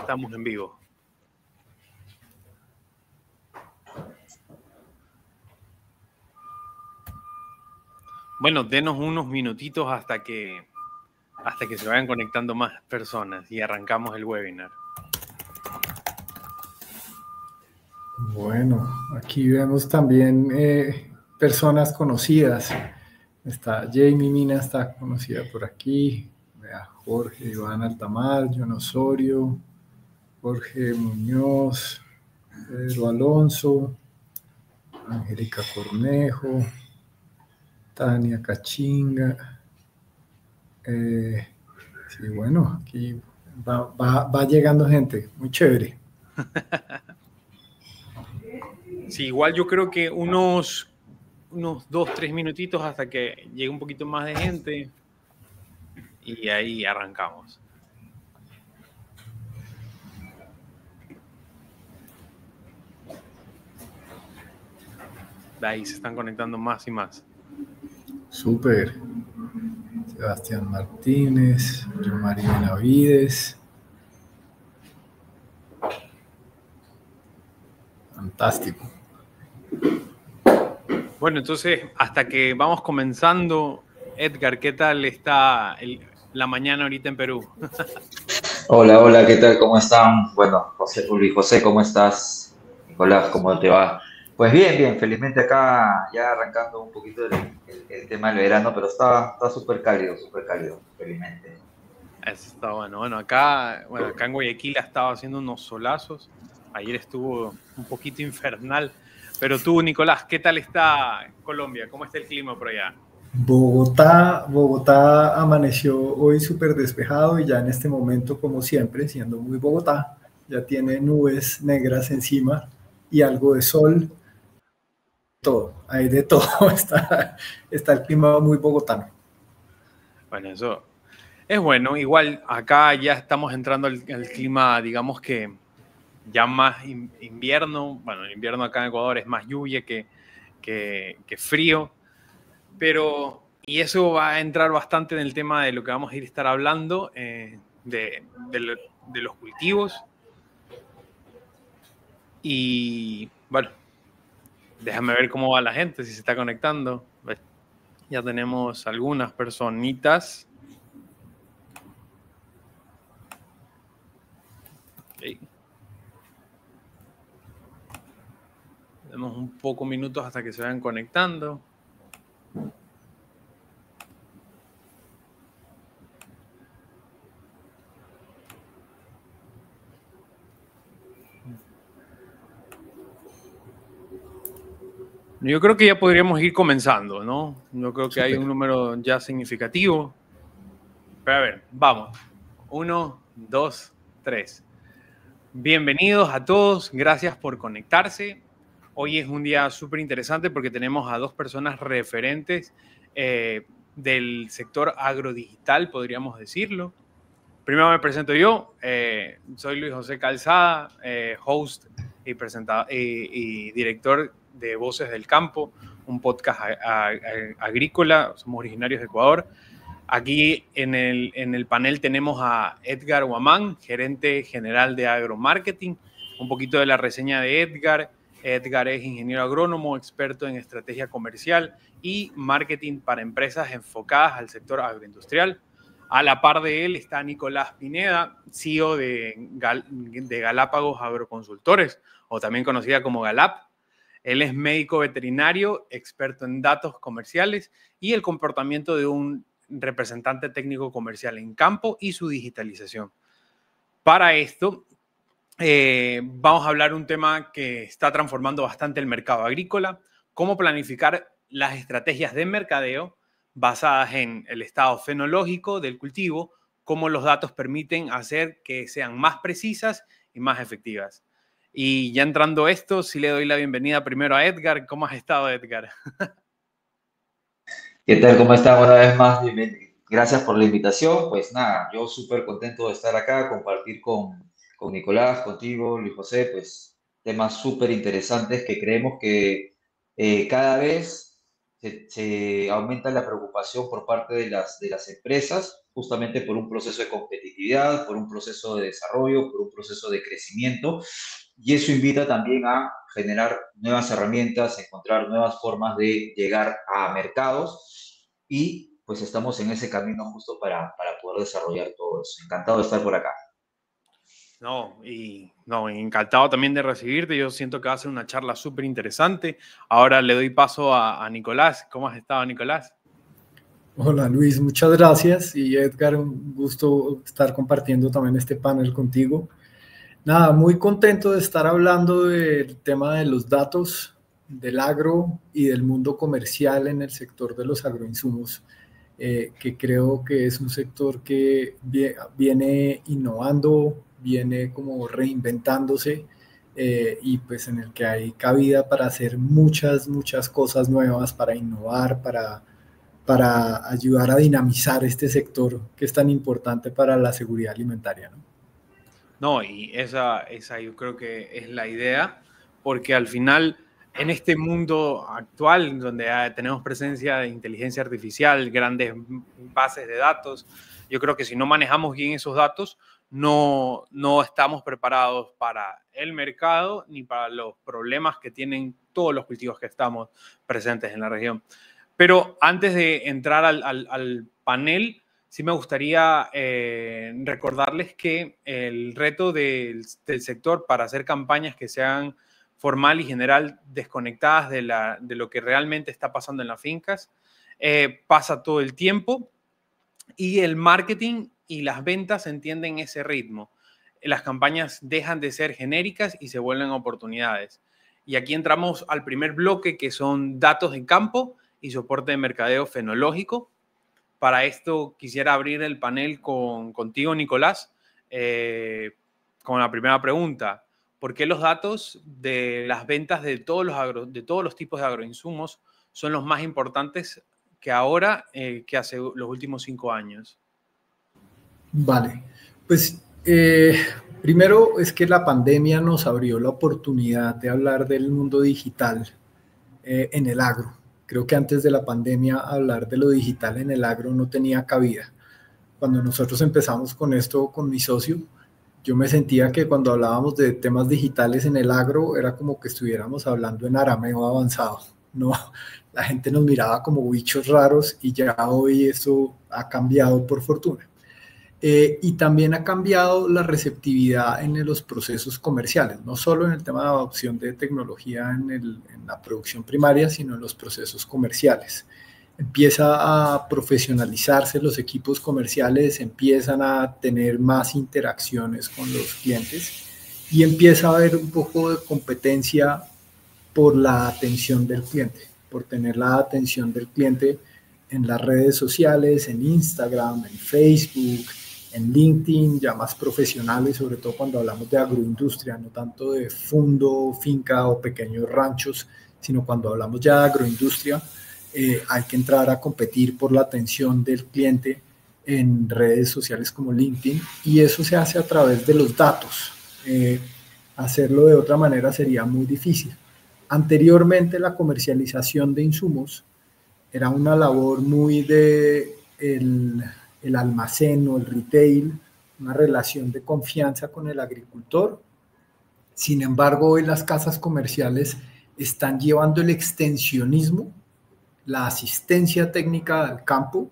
estamos en vivo. Bueno, denos unos minutitos hasta que se vayan conectando más personas y arrancamos el webinar. Bueno, aquí vemos también personas conocidas. Está Jamie Mina, está conocida por aquí. Vea, Jorge Iván Altamar, John Osorio, Jorge Muñoz, Pedro Alonso, Angélica Cornejo, Tania Cachinga. Sí, bueno, aquí va llegando gente, muy chévere. Sí, igual yo creo que unos 2-3 minutitos hasta que llegue un poquito más de gente y ahí arrancamos. De ahí se están conectando más y más. Súper. Sebastián Martínez, yo María Benavides. Fantástico. Bueno, entonces, hasta que vamos comenzando, Edgar, ¿qué tal está la mañana ahorita en Perú? Hola, hola, ¿qué tal? ¿Cómo están? Bueno, Luis José, ¿cómo estás? Nicolás, ¿cómo te va? Pues bien, bien, felizmente acá ya arrancando un poquito el tema del verano, pero está súper cálido, felizmente. Eso está bueno. Bueno, acá en Guayaquil ha estado haciendo unos solazos. Ayer estuvo un poquito infernal. Pero tú, Nicolás, ¿qué tal está Colombia? ¿Cómo está el clima por allá? Bogotá amaneció hoy súper despejado y ya en este momento, como siempre, siendo muy Bogotá, ya tiene nubes negras encima y algo de sol. Todo, hay de todo. Está el clima muy bogotano. Bueno, eso es bueno. Igual acá ya estamos entrando al clima, digamos que ya más invierno. Bueno, el invierno acá en Ecuador es más lluvia que frío. Y eso va a entrar bastante en el tema de lo que vamos a estar hablando, de los cultivos. Y bueno, déjame ver cómo va la gente, si se está conectando. Ya tenemos algunas personitas. Okay. Tenemos un poco minutos hasta que se vayan conectando. Yo creo que ya podríamos ir comenzando, ¿no? Yo creo que hay un número ya significativo. Pero a ver, vamos. 1, 2, 3. Bienvenidos a todos. Gracias por conectarse. Hoy es un día súper interesante porque tenemos a dos personas referentes del sector agrodigital, podríamos decirlo. Primero me presento yo. Soy Luis José Calzada, host y director de Voces del Campo, un podcast agrícola. Somos originarios de Ecuador. Aquí en el panel tenemos a Edgar Huamán, gerente general de agromarketing. Un poquito de la reseña de Edgar. Edgar es ingeniero agrónomo, experto en estrategia comercial y marketing para empresas enfocadas al sector agroindustrial. A la par de él está Nicolás Pineda, CEO de Galápagos Agroconsultores, o también conocida como Galap. Él es médico veterinario, experto en datos comerciales y el comportamiento de un representante técnico comercial en campo y su digitalización. Para esto, vamos a hablar de un tema que está transformando bastante el mercado agrícola, cómo planificar las estrategias de mercadeo basadas en el estado fenológico del cultivo, cómo los datos permiten hacer que sean más precisas y más efectivas. Y ya entrando a esto, sí le doy la bienvenida primero a Edgar. ¿Cómo has estado, Edgar? ¿Qué tal? ¿Cómo están una vez más? Gracias por la invitación. Pues nada, yo súper contento de estar acá, compartir con Nicolás, contigo, Luis José, pues temas súper interesantes que creemos que cada vez se aumenta la preocupación por parte de las empresas, justamente por un proceso de competitividad, por un proceso de desarrollo, por un proceso de crecimiento, y eso invita también a generar nuevas herramientas, encontrar nuevas formas de llegar a mercados, y pues estamos en ese camino justo para poder desarrollar todo eso. Encantado de estar por acá. No, encantado también de recibirte. Yo siento que va a ser una charla súper interesante. Ahora le doy paso a Nicolás. ¿Cómo has estado, Nicolás? Hola Luis, muchas gracias. Y Edgar, un gusto estar compartiendo también este panel contigo. Nada, muy contento de estar hablando del tema de los datos, del agro y del mundo comercial en el sector de los agroinsumos, que creo que es un sector que viene innovando, viene como reinventándose, y pues en el que hay cabida para hacer muchas cosas nuevas, para innovar, para ayudar a dinamizar este sector que es tan importante para la seguridad alimentaria, ¿no? No, y esa yo creo que es la idea, porque al final, en este mundo actual, donde tenemos presencia de inteligencia artificial, grandes bases de datos, yo creo que si no manejamos bien esos datos, no estamos preparados para el mercado ni para los problemas que tienen todos los cultivos que estamos presentes en la región. Pero antes de entrar al panel, sí me gustaría recordarles que el reto del sector para hacer campañas que sean formal y general desconectadas de lo que realmente está pasando en las fincas pasa todo el tiempo, y el marketing y las ventas entienden ese ritmo. Las campañas dejan de ser genéricas y se vuelven oportunidades. Y aquí entramos al primer bloque, que son datos de campo y soporte de mercadeo fenológico. Para esto quisiera abrir el panel contigo, Nicolás, con la primera pregunta. ¿Por qué los datos de las ventas de todos los tipos de agroinsumos son los más importantes que ahora que hace los últimos 5 años? Vale, pues primero es que la pandemia nos abrió la oportunidad de hablar del mundo digital en el agro. Creo que antes de la pandemia hablar de lo digital en el agro no tenía cabida. Cuando nosotros empezamos con esto con mi socio, yo me sentía que cuando hablábamos de temas digitales en el agro era como que estuviéramos hablando en arameo avanzado. No, la gente nos miraba como bichos raros, y ya hoy eso ha cambiado por fortuna. Y también ha cambiado la receptividad en los procesos comerciales, no solo en el tema de adopción de tecnología en la producción primaria, sino en los procesos comerciales. Empieza a profesionalizarse los equipos comerciales, empiezan a tener más interacciones con los clientes y empieza a haber un poco de competencia por la atención del cliente, por tener la atención del cliente en las redes sociales, en Instagram, en Facebook, en LinkedIn, ya más profesionales, sobre todo cuando hablamos de agroindustria, no tanto de fundo, finca o pequeños ranchos, sino cuando hablamos ya de agroindustria, hay que entrar a competir por la atención del cliente en redes sociales como LinkedIn, y eso se hace a través de los datos. Hacerlo de otra manera sería muy difícil. Anteriormente, la comercialización de insumos era una labor muy de el almacén o el retail, una relación de confianza con el agricultor. Sin embargo, hoy las casas comerciales están llevando el extensionismo, la asistencia técnica al campo,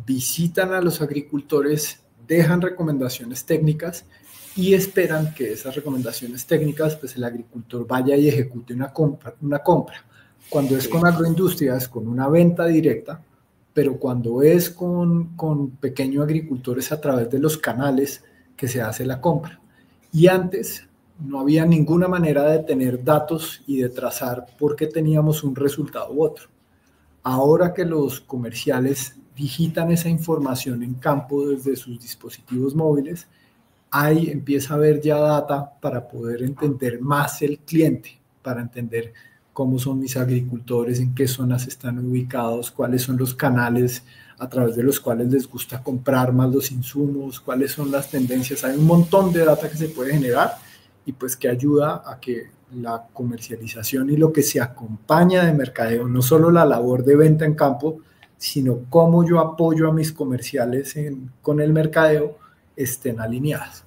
visitan a los agricultores, dejan recomendaciones técnicas y esperan que esas recomendaciones técnicas, pues el agricultor vaya y ejecute una compra. Cuando es con agroindustria, es con una venta directa, pero cuando es con pequeños agricultores, a través de los canales que se hace la compra. Y antes no había ninguna manera de tener datos y de trazar por qué teníamos un resultado u otro. Ahora que los comerciales digitan esa información en campo desde sus dispositivos móviles, ahí empieza a haber ya data para poder entender más el cliente, para entender cómo son mis agricultores, en qué zonas están ubicados, cuáles son los canales a través de los cuales les gusta comprar más los insumos, cuáles son las tendencias. Hay un montón de data que se puede generar y pues que ayuda a que la comercialización y lo que se acompaña de mercadeo, no solo la labor de venta en campo, sino cómo yo apoyo a mis comerciales con el mercadeo, estén alineadas.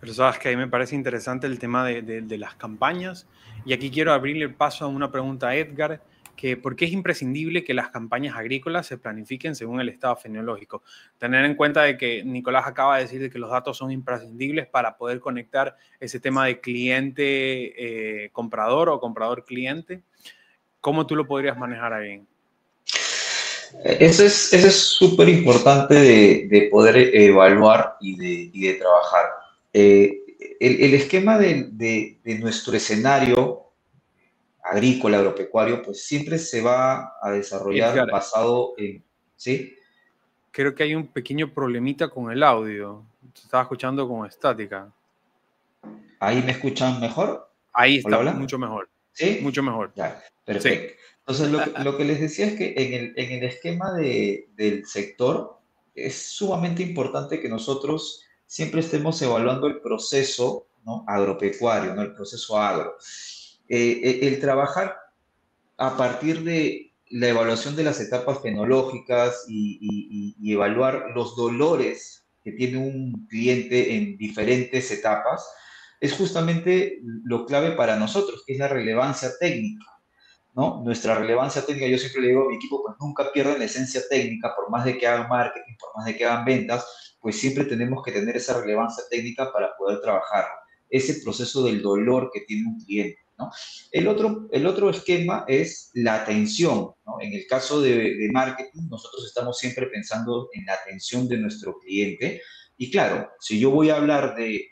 Pero sabes que ahí me parece interesante el tema de las campañas, y aquí quiero abrirle el paso a una pregunta a Edgar, que ¿por qué es imprescindible que las campañas agrícolas se planifiquen según el estado fenológico? Tener en cuenta de que Nicolás acaba de decir de que los datos son imprescindibles para poder conectar ese tema de cliente-comprador o comprador-cliente. ¿Cómo tú lo podrías manejar ahí? Eso es súper importante de poder evaluar y de trabajar. El esquema de nuestro escenario agrícola, agropecuario, pues siempre se va a desarrollar Edgar, basado en, ¿sí? creo que hay un pequeño problemita con el audio. Te estaba escuchando con estática. ¿Ahí me escuchan mejor? Ahí Hola, está, hola. mucho mejor. ¿Sí? Mucho mejor. Ya, Sí. perfecto. Entonces, lo que les decía es que en el esquema del sector es sumamente importante que nosotros siempre estemos evaluando el proceso, ¿no?, agropecuario, ¿no?, el proceso agro. El trabajar a partir de la evaluación de las etapas fenológicas y evaluar los dolores que tiene un cliente en diferentes etapas, es justamente lo clave para nosotros, que es la relevancia técnica, ¿no? Nuestra relevancia técnica, yo siempre le digo a mi equipo, pues nunca pierdan la esencia técnica, por más de que hagan marketing, por más de que hagan ventas, pues siempre tenemos que tener esa relevancia técnica para poder trabajar ese proceso del dolor que tiene un cliente, ¿no? El otro esquema es la atención, ¿no? En el caso de marketing, nosotros estamos siempre pensando en la atención de nuestro cliente. Y claro, si yo voy a hablar de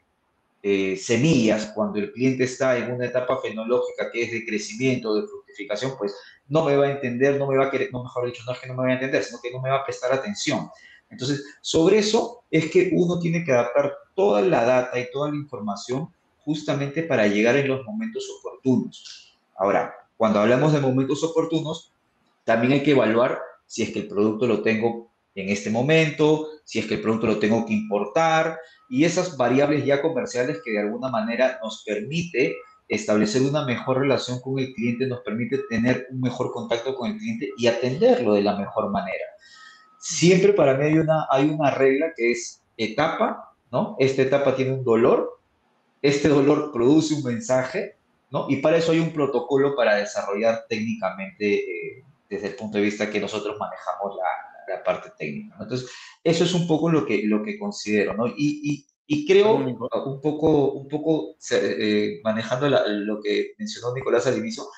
semillas, cuando el cliente está en una etapa fenológica que es de crecimiento, de fructificación, pues no me va a entender, no me va a querer, no, mejor dicho, no es que no me va a entender, sino que no me va a prestar atención. Entonces, sobre eso es que uno tiene que adaptar toda la data y toda la información justamente para llegar en los momentos oportunos. Ahora, cuando hablamos de momentos oportunos, también hay que evaluar si es que el producto lo tengo en este momento, si es que el producto lo tengo que importar, y esas variables ya comerciales que de alguna manera nos permite establecer una mejor relación con el cliente, nos permite tener un mejor contacto con el cliente y atenderlo de la mejor manera. Siempre para mí hay una regla que es etapa, ¿no? Esta etapa tiene un dolor, este dolor produce un mensaje, ¿no? Y para eso hay un protocolo para desarrollar técnicamente desde el punto de vista que nosotros manejamos la parte técnica, ¿no? Entonces, eso es un poco lo que considero, ¿no? Y creo Único. un poco manejando lo que mencionó Nicolás al inicio,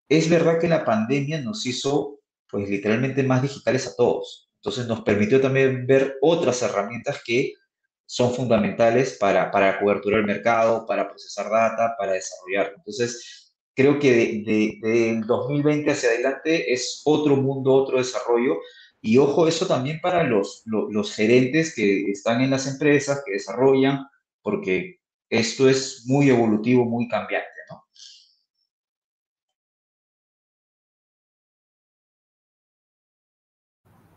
es verdad que la pandemia nos hizo, pues literalmente más digitales a todos. Entonces nos permitió también ver otras herramientas que son fundamentales para la cobertura del mercado, para procesar data, para desarrollar. Entonces, creo que del 2020 hacia adelante es otro mundo, otro desarrollo. Y ojo, eso también para los gerentes que están en las empresas, que desarrollan, porque esto es muy evolutivo, muy cambiante, ¿no?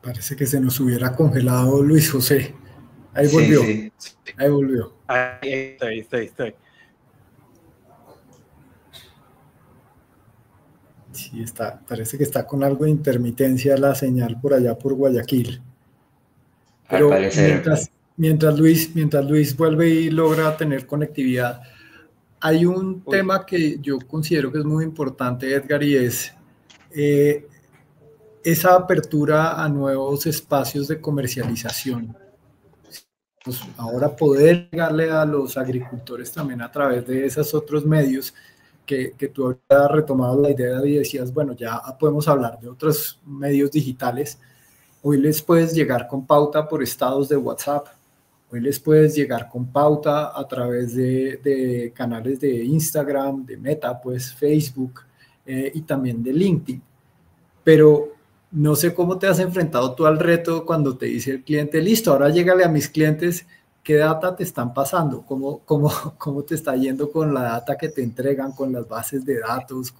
Parece que se nos hubiera congelado Luis José. Ahí Sí, volvió, sí. ahí volvió. Ahí estoy. Sí, está, parece que está con algo de intermitencia la señal por allá por Guayaquil. Al Pero parecer. mientras Luis vuelve y logra tener conectividad, hay un Uy, tema que yo considero que es muy importante, Edgar, y es esa apertura a nuevos espacios de comercialización. Pues ahora poder llegarle a los agricultores también a través de esos otros medios que tú habías retomado la idea y decías, bueno, ya podemos hablar de otros medios digitales. Hoy les puedes llegar con pauta por estados de WhatsApp. Hoy les puedes llegar con pauta a través de canales de Instagram, de Meta, pues Facebook y también de LinkedIn. Pero no sé cómo te has enfrentado tú al reto cuando te dice el cliente, listo, ahora llégale a mis clientes, ¿qué data te están pasando? ¿Cómo te está yendo con la data que te entregan, con las bases de datos,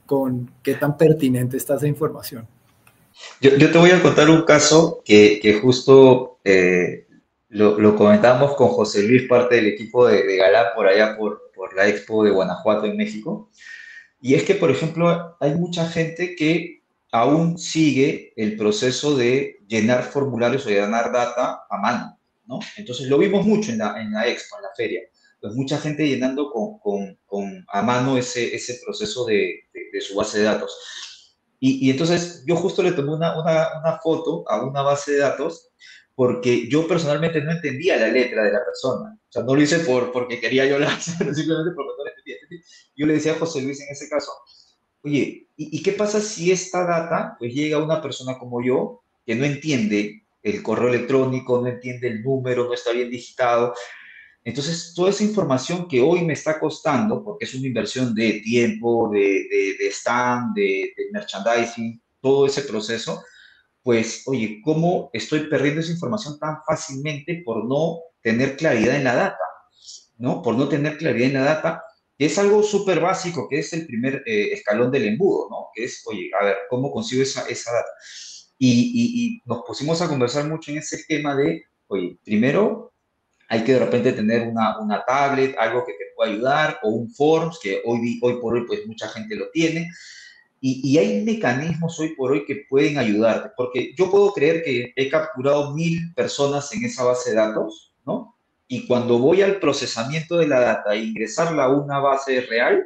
con qué tan pertinente está esa información? Yo te voy a contar un caso que justo lo comentábamos con José Luis, parte del equipo de Galá, por allá por la Expo de Guanajuato en México. Y es que, por ejemplo, hay mucha gente que aún sigue el proceso de llenar formularios o llenar data a mano, ¿no? Entonces lo vimos mucho en la Expo, en la feria. Pues mucha gente llenando a mano ese proceso de su base de datos. Y entonces yo justo le tomé una foto a una base de datos porque yo personalmente no entendía la letra de la persona. O sea, no lo hice porque quería yo la simplemente porque no la entendía. Yo le decía a José Luis en ese caso, oye, ¿y qué pasa si esta data pues llega a una persona como yo que no entiende el correo electrónico, no entiende el número, no está bien digitado? Entonces, toda esa información que hoy me está costando, porque es una inversión de tiempo, de stand, de merchandising, todo ese proceso, pues, oye, ¿cómo estoy perdiendo esa información tan fácilmente por no tener claridad en la data? ¿No? Por no tener claridad en la data, que es algo súper básico, que es el primer escalón del embudo, ¿no? Que es, oye, a ver, ¿cómo consigo esa data? Y nos pusimos a conversar mucho en ese tema de, oye, primero hay que de repente tener una tablet, algo que te pueda ayudar, o un Forms, que hoy por hoy pues mucha gente lo tiene, y hay mecanismos hoy por hoy que pueden ayudarte, porque yo puedo creer que he capturado 1000 personas en esa base de datos, ¿no? Y cuando voy al procesamiento de la data e ingresarla a una base real,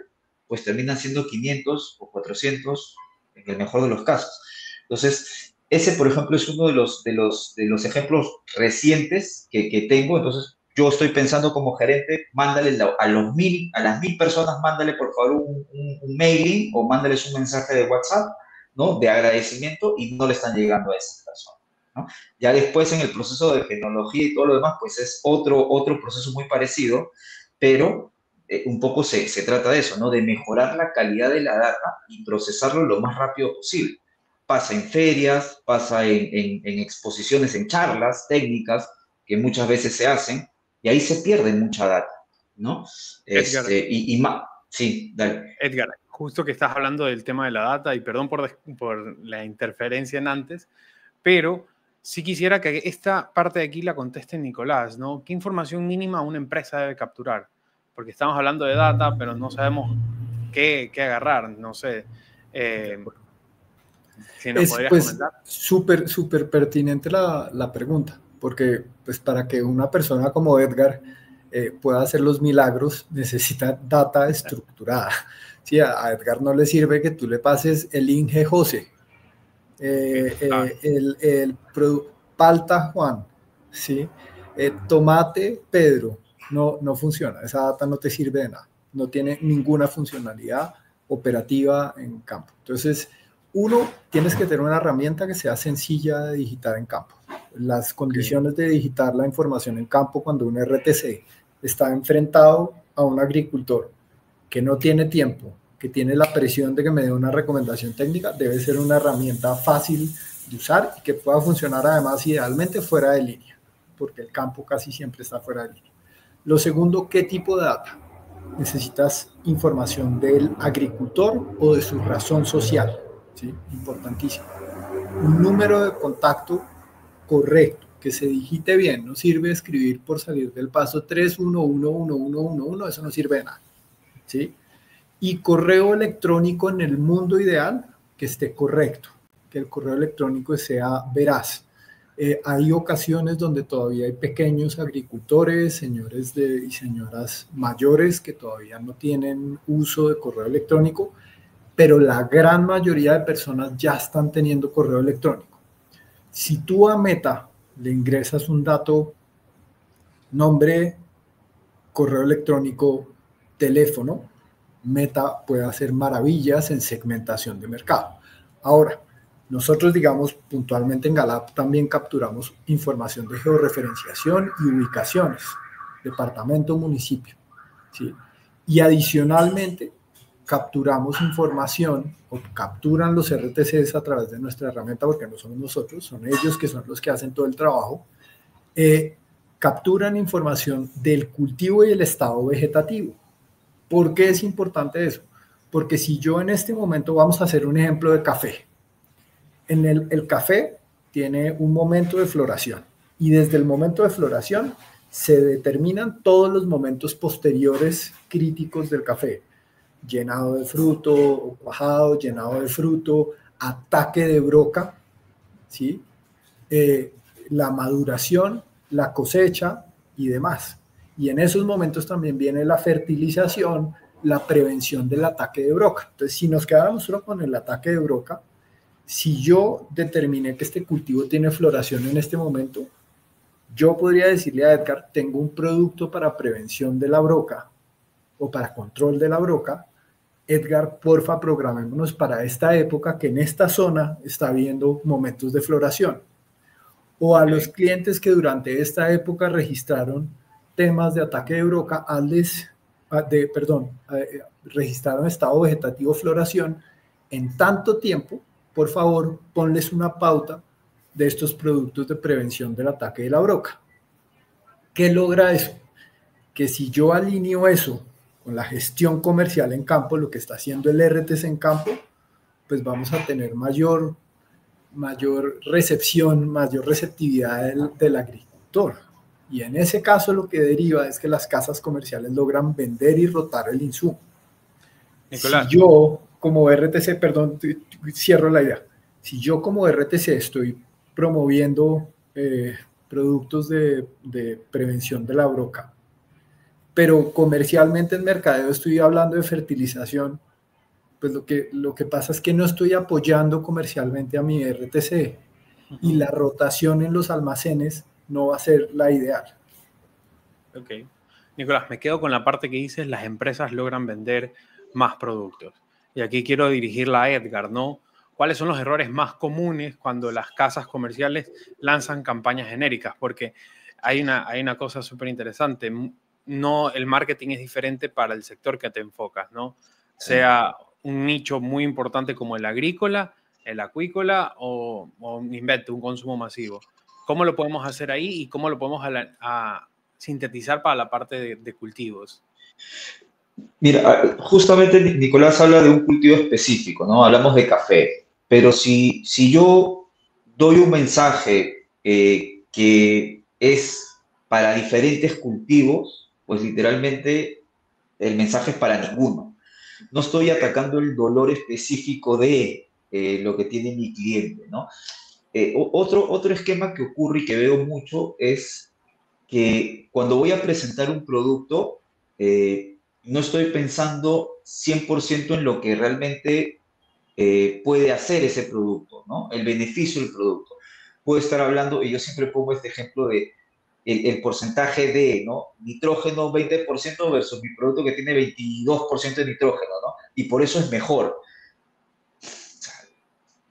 pues terminan siendo 500 o 400 en el mejor de los casos. Entonces, ese, por ejemplo, es uno de los ejemplos recientes que tengo. Entonces, yo estoy pensando como gerente, mándale a las 1000 personas, mándale por favor un mailing o mándales un mensaje de WhatsApp, ¿no? De agradecimiento, y no le están llegando a esas personas, ¿no? Ya después en el proceso de tecnología y todo lo demás, pues es otro proceso muy parecido, pero un poco se trata de eso, ¿no? De mejorar la calidad de la data y procesarlo lo más rápido posible. Pasa en ferias, pasa en exposiciones, en charlas técnicas que muchas veces se hacen, y ahí se pierde mucha data, ¿no? Edgar, Sí, dale. Edgar, justo que estás hablando del tema de la data, y perdón por la interferencia en antes, pero sí quisiera que esta parte de aquí la conteste Nicolás, ¿no? ¿Qué información mínima una empresa debe capturar? Porque estamos hablando de data, pero no sabemos qué agarrar, no sé. Si nos Es podrías pues comentar. súper pertinente la pregunta, porque pues para que una persona como Edgar pueda hacer los milagros necesita data estructurada. Sí, a Edgar no le sirve que tú le pases el Inge José, el palta Juan, ¿sí? Tomate Pedro, no funciona, esa data no te sirve de nada, no tiene ninguna funcionalidad operativa en campo. Entonces, uno, tienes que tener una herramienta que sea sencilla de digitar en campo. Las condiciones de digitar la información en campo cuando un RTC está enfrentado a un agricultor que no tiene tiempo, que tiene la presión de que me dé una recomendación técnica, debe ser una herramienta fácil de usar y que pueda funcionar además idealmente fuera de línea, porque el campo casi siempre está fuera de línea. Lo segundo, ¿qué tipo de data? Necesitas información del agricultor o de su razón social, ¿sí? Importantísimo. Un número de contacto correcto, que se digite bien, no sirve escribir por salir del paso 3111111, eso no sirve de nada, ¿sí? Y correo electrónico en el mundo ideal que esté correcto, que el correo electrónico sea veraz. Hay ocasiones donde todavía hay pequeños agricultores, señores y señoras mayores que todavía no tienen uso de correo electrónico, pero la gran mayoría de personas ya están teniendo correo electrónico. Si tú a Meta le ingresas un dato, nombre, correo electrónico, teléfono, Meta puede hacer maravillas en segmentación de mercado. Ahora, nosotros, digamos, puntualmente en Galap también capturamos información de georreferenciación y ubicaciones, departamento, municipio, ¿sí? Y adicionalmente capturamos información o capturan los RTCs a través de nuestra herramienta, porque no somos nosotros, son ellos que son los que hacen todo el trabajo, capturan información del cultivo y el estado vegetativo. ¿Por qué es importante eso? Porque si yo en este momento, vamos a hacer un ejemplo de café, el café tiene un momento de floración Y desde el momento de floración se determinan todos los momentos posteriores críticos del café. Llenado de fruto, o cuajado, llenado de fruto, ataque de broca, ¿sí? La maduración, la cosecha y demás. Y en esos momentos también viene la fertilización, la prevención del ataque de broca. Entonces, si nos quedáramos solo con el ataque de broca, si yo determiné que este cultivo tiene floración en este momento, yo podría decirle a Edgar, tengo un producto para prevención de la broca o para control de la broca. Edgar, porfa, programémonos para esta época que en esta zona está habiendo momentos de floración. O a los clientes que durante esta época registraron temas de ataque de broca, registraron estado vegetativo floración, en tanto tiempo, por favor, ponles una pauta de estos productos de prevención del ataque de la broca. ¿Qué logra eso? Que si yo alineo eso con la gestión comercial en campo, lo que está haciendo el RTC en campo, pues vamos a tener mayor recepción, mayor receptividad del agricultor. Y en ese caso lo que deriva es que las casas comerciales logran vender y rotar el insumo. Nicolás. Si yo como RTC, perdón, cierro la idea, si yo como RTC estoy promoviendo productos de prevención de la broca, pero comercialmente en mercadeo estoy hablando de fertilización, pues lo que pasa es que no estoy apoyando comercialmente a mi RTC y la rotación en los almacenes no va a ser la ideal. Ok. Nicolás, me quedo con la parte que dices, las empresas logran vender más productos. Y aquí quiero dirigirla a Edgar, ¿no? ¿Cuáles son los errores más comunes cuando las casas comerciales lanzan campañas genéricas? Porque hay una cosa súper interesante. No, el marketing es diferente para el sector que te enfocas, ¿no? Sea un nicho muy importante como el agrícola, el acuícola o un consumo masivo. ¿Cómo lo podemos hacer ahí y cómo lo podemos sintetizar para la parte de cultivos? Mira, justamente Nicolás habla de un cultivo específico, ¿no? Hablamos de café, pero si yo doy un mensaje que es para diferentes cultivos, pues literalmente el mensaje es para ninguno. No estoy atacando el dolor específico de lo que tiene mi cliente, ¿no? Otro esquema que ocurre y que veo mucho es que cuando voy a presentar un producto, no estoy pensando 100% en lo que realmente puede hacer ese producto, ¿no? El beneficio del producto. Puedo estar hablando, y yo siempre pongo este ejemplo de el porcentaje de, ¿no? Nitrógeno 20% versus mi producto que tiene 22% de nitrógeno, ¿no? Y por eso es mejor.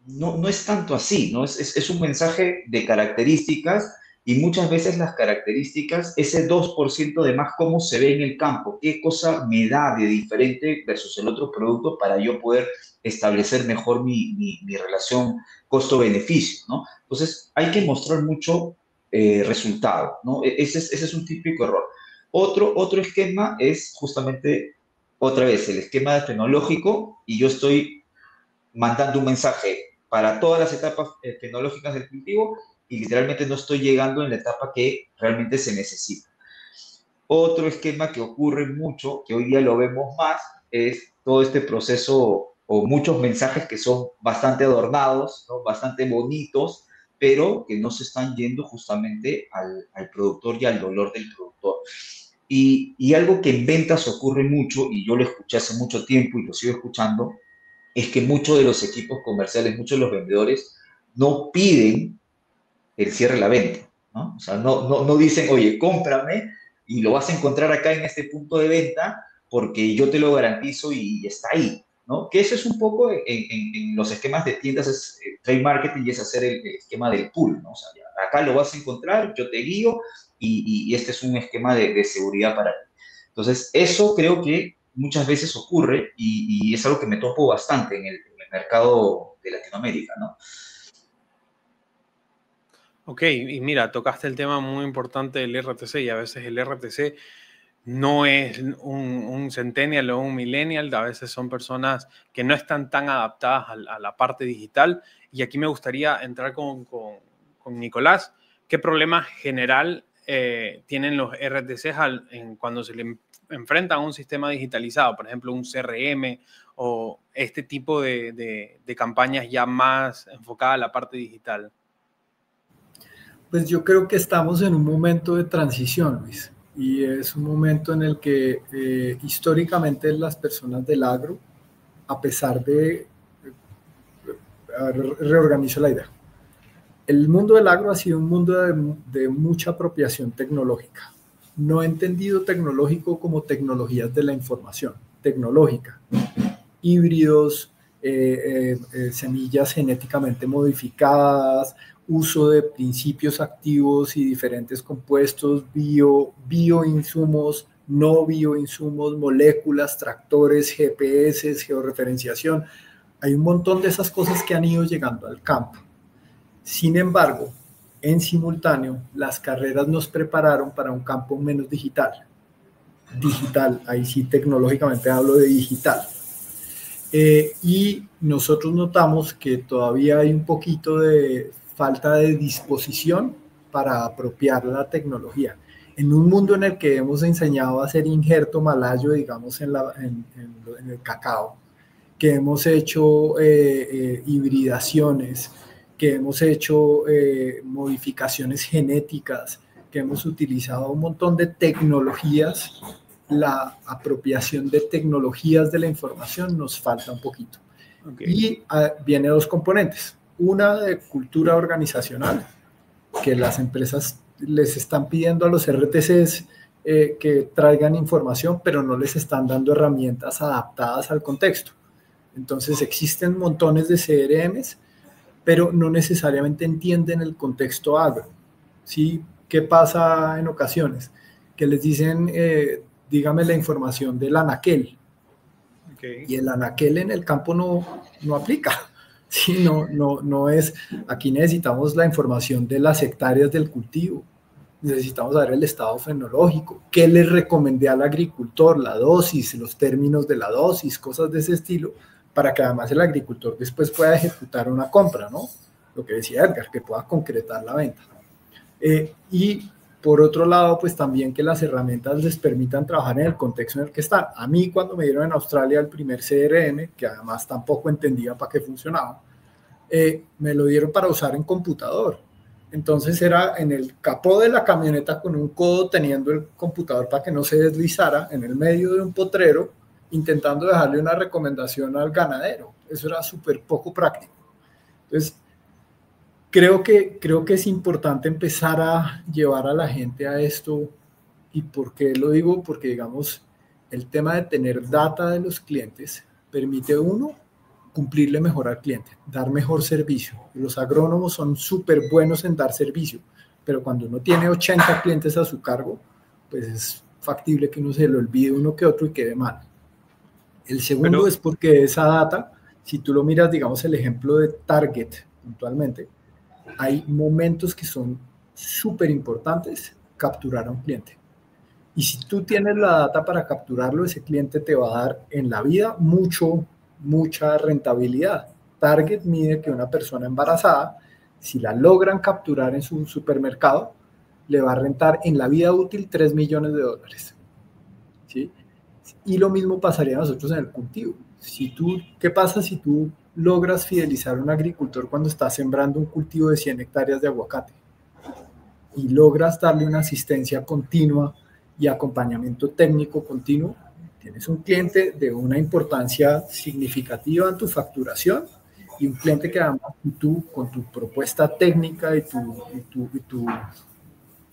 No es tanto así, ¿no? Es un mensaje de características y muchas veces las características, ese 2% de más cómo se ve en el campo, qué cosa me da de diferente versus el otro producto para yo poder establecer mejor mi relación costo-beneficio, ¿no? Entonces, hay que mostrar mucho resultado, ¿no? Ese es un típico error. Otro esquema es justamente, otra vez, el esquema tecnológico y yo estoy mandando un mensaje para todas las etapas tecnológicas del cultivo y literalmente no estoy llegando en la etapa que realmente se necesita. Otro esquema que ocurre mucho, que hoy día lo vemos más, es todo este proceso o muchos mensajes que son bastante adornados, ¿no? Bastante bonitos, pero que no se están yendo justamente al productor y al dolor del productor. Y algo que en ventas ocurre mucho, y yo lo escuché hace mucho tiempo y lo sigo escuchando, es que muchos de los equipos comerciales, muchos de los vendedores no piden el cierre de la venta, ¿no? O sea, no dicen, oye, cómprame y lo vas a encontrar acá en este punto de venta porque yo te lo garantizo y está ahí, ¿no? Que eso es un poco en los esquemas de tiendas, es trade marketing y es hacer el esquema del pool, ¿no? O sea, ya, acá lo vas a encontrar, yo te guío y este es un esquema de seguridad para ti. Entonces, eso creo que muchas veces ocurre y es algo que me topo bastante en el mercado de Latinoamérica, ¿no? Ok, y mira, tocaste el tema muy importante del RTC y a veces el RTC no es un centennial o un millennial, a veces son personas que no están tan adaptadas a la parte digital y aquí me gustaría entrar con Nicolás, ¿qué problema general tienen los RTCs cuando se le enfrentan a un sistema digitalizado? Por ejemplo, un CRM o este tipo de campañas ya más enfocadas a la parte digital. Pues yo creo que estamos en un momento de transición, Luis, y es un momento en el que históricamente las personas del agro, a pesar de, reorganizo la idea, el mundo del agro ha sido un mundo de mucha apropiación tecnológica. No he entendido tecnológico como tecnologías de la información, tecnológica, híbridos, semillas genéticamente modificadas, uso de principios activos y diferentes compuestos, bioinsumos, no bioinsumos, moléculas, tractores, GPS, georreferenciación. Hay un montón de esas cosas que han ido llegando al campo. Sin embargo, en simultáneo, las carreras nos prepararon para un campo menos digital. Digital, ahí sí tecnológicamente hablo de digital. Y nosotros notamos que todavía hay un poquito de falta de disposición para apropiar la tecnología. En un mundo en el que hemos enseñado a hacer injerto malayo, digamos, en el cacao, que hemos hecho hibridaciones, que hemos hecho modificaciones genéticas, que hemos utilizado un montón de tecnologías, la apropiación de tecnologías de la información nos falta un poquito. Okay. Y viene dos componentes. Una de cultura organizacional, que las empresas les están pidiendo a los RTCs que traigan información, pero no les están dando herramientas adaptadas al contexto. Entonces existen montones de CRMs, pero no necesariamente entienden el contexto agro. ¿Sí? ¿Qué pasa en ocasiones? Que les dicen, dígame la información del anaquel. Okay. Y el anaquel en el campo no aplica. Sí, no es, aquí necesitamos la información de las hectáreas del cultivo, necesitamos saber el estado fenológico, qué le recomendé al agricultor, la dosis, los términos de la dosis, cosas de ese estilo, para que además el agricultor después pueda ejecutar una compra, ¿no? Lo que decía Edgar, que pueda concretar la venta. Y por otro lado, pues también que las herramientas les permitan trabajar en el contexto en el que están. A mí, cuando me dieron en Australia el primer CRM, que además tampoco entendía para qué funcionaba, me lo dieron para usar en computador. Entonces era en el capó de la camioneta con un codo teniendo el computador para que no se deslizara en el medio de un potrero, intentando dejarle una recomendación al ganadero. Eso era súper poco práctico. Entonces, creo que es importante empezar a llevar a la gente a esto. ¿Y por qué lo digo? Porque, digamos, el tema de tener data de los clientes permite, uno, cumplirle mejor al cliente, dar mejor servicio. Los agrónomos son súper buenos en dar servicio, pero cuando uno tiene 80 clientes a su cargo, pues es factible que uno se lo olvide uno que otro y quede mal. El segundo es porque esa data, si tú lo miras, digamos, el ejemplo de Target puntualmente, hay momentos que son súper importantes capturar a un cliente. Y si tú tienes la data para capturarlo, ese cliente te va a dar en la vida mucha rentabilidad. Target mide que una persona embarazada, si la logran capturar en su supermercado, le va a rentar en la vida útil $3 millones. ¿Sí? Y lo mismo pasaría a nosotros en el cultivo. ¿Qué pasa si tú logras fidelizar a un agricultor cuando está sembrando un cultivo de 100 hectáreas de aguacate y logras darle una asistencia continua y acompañamiento técnico continuo? Tienes un cliente de una importancia significativa en tu facturación y un cliente que además tú, con tu propuesta técnica y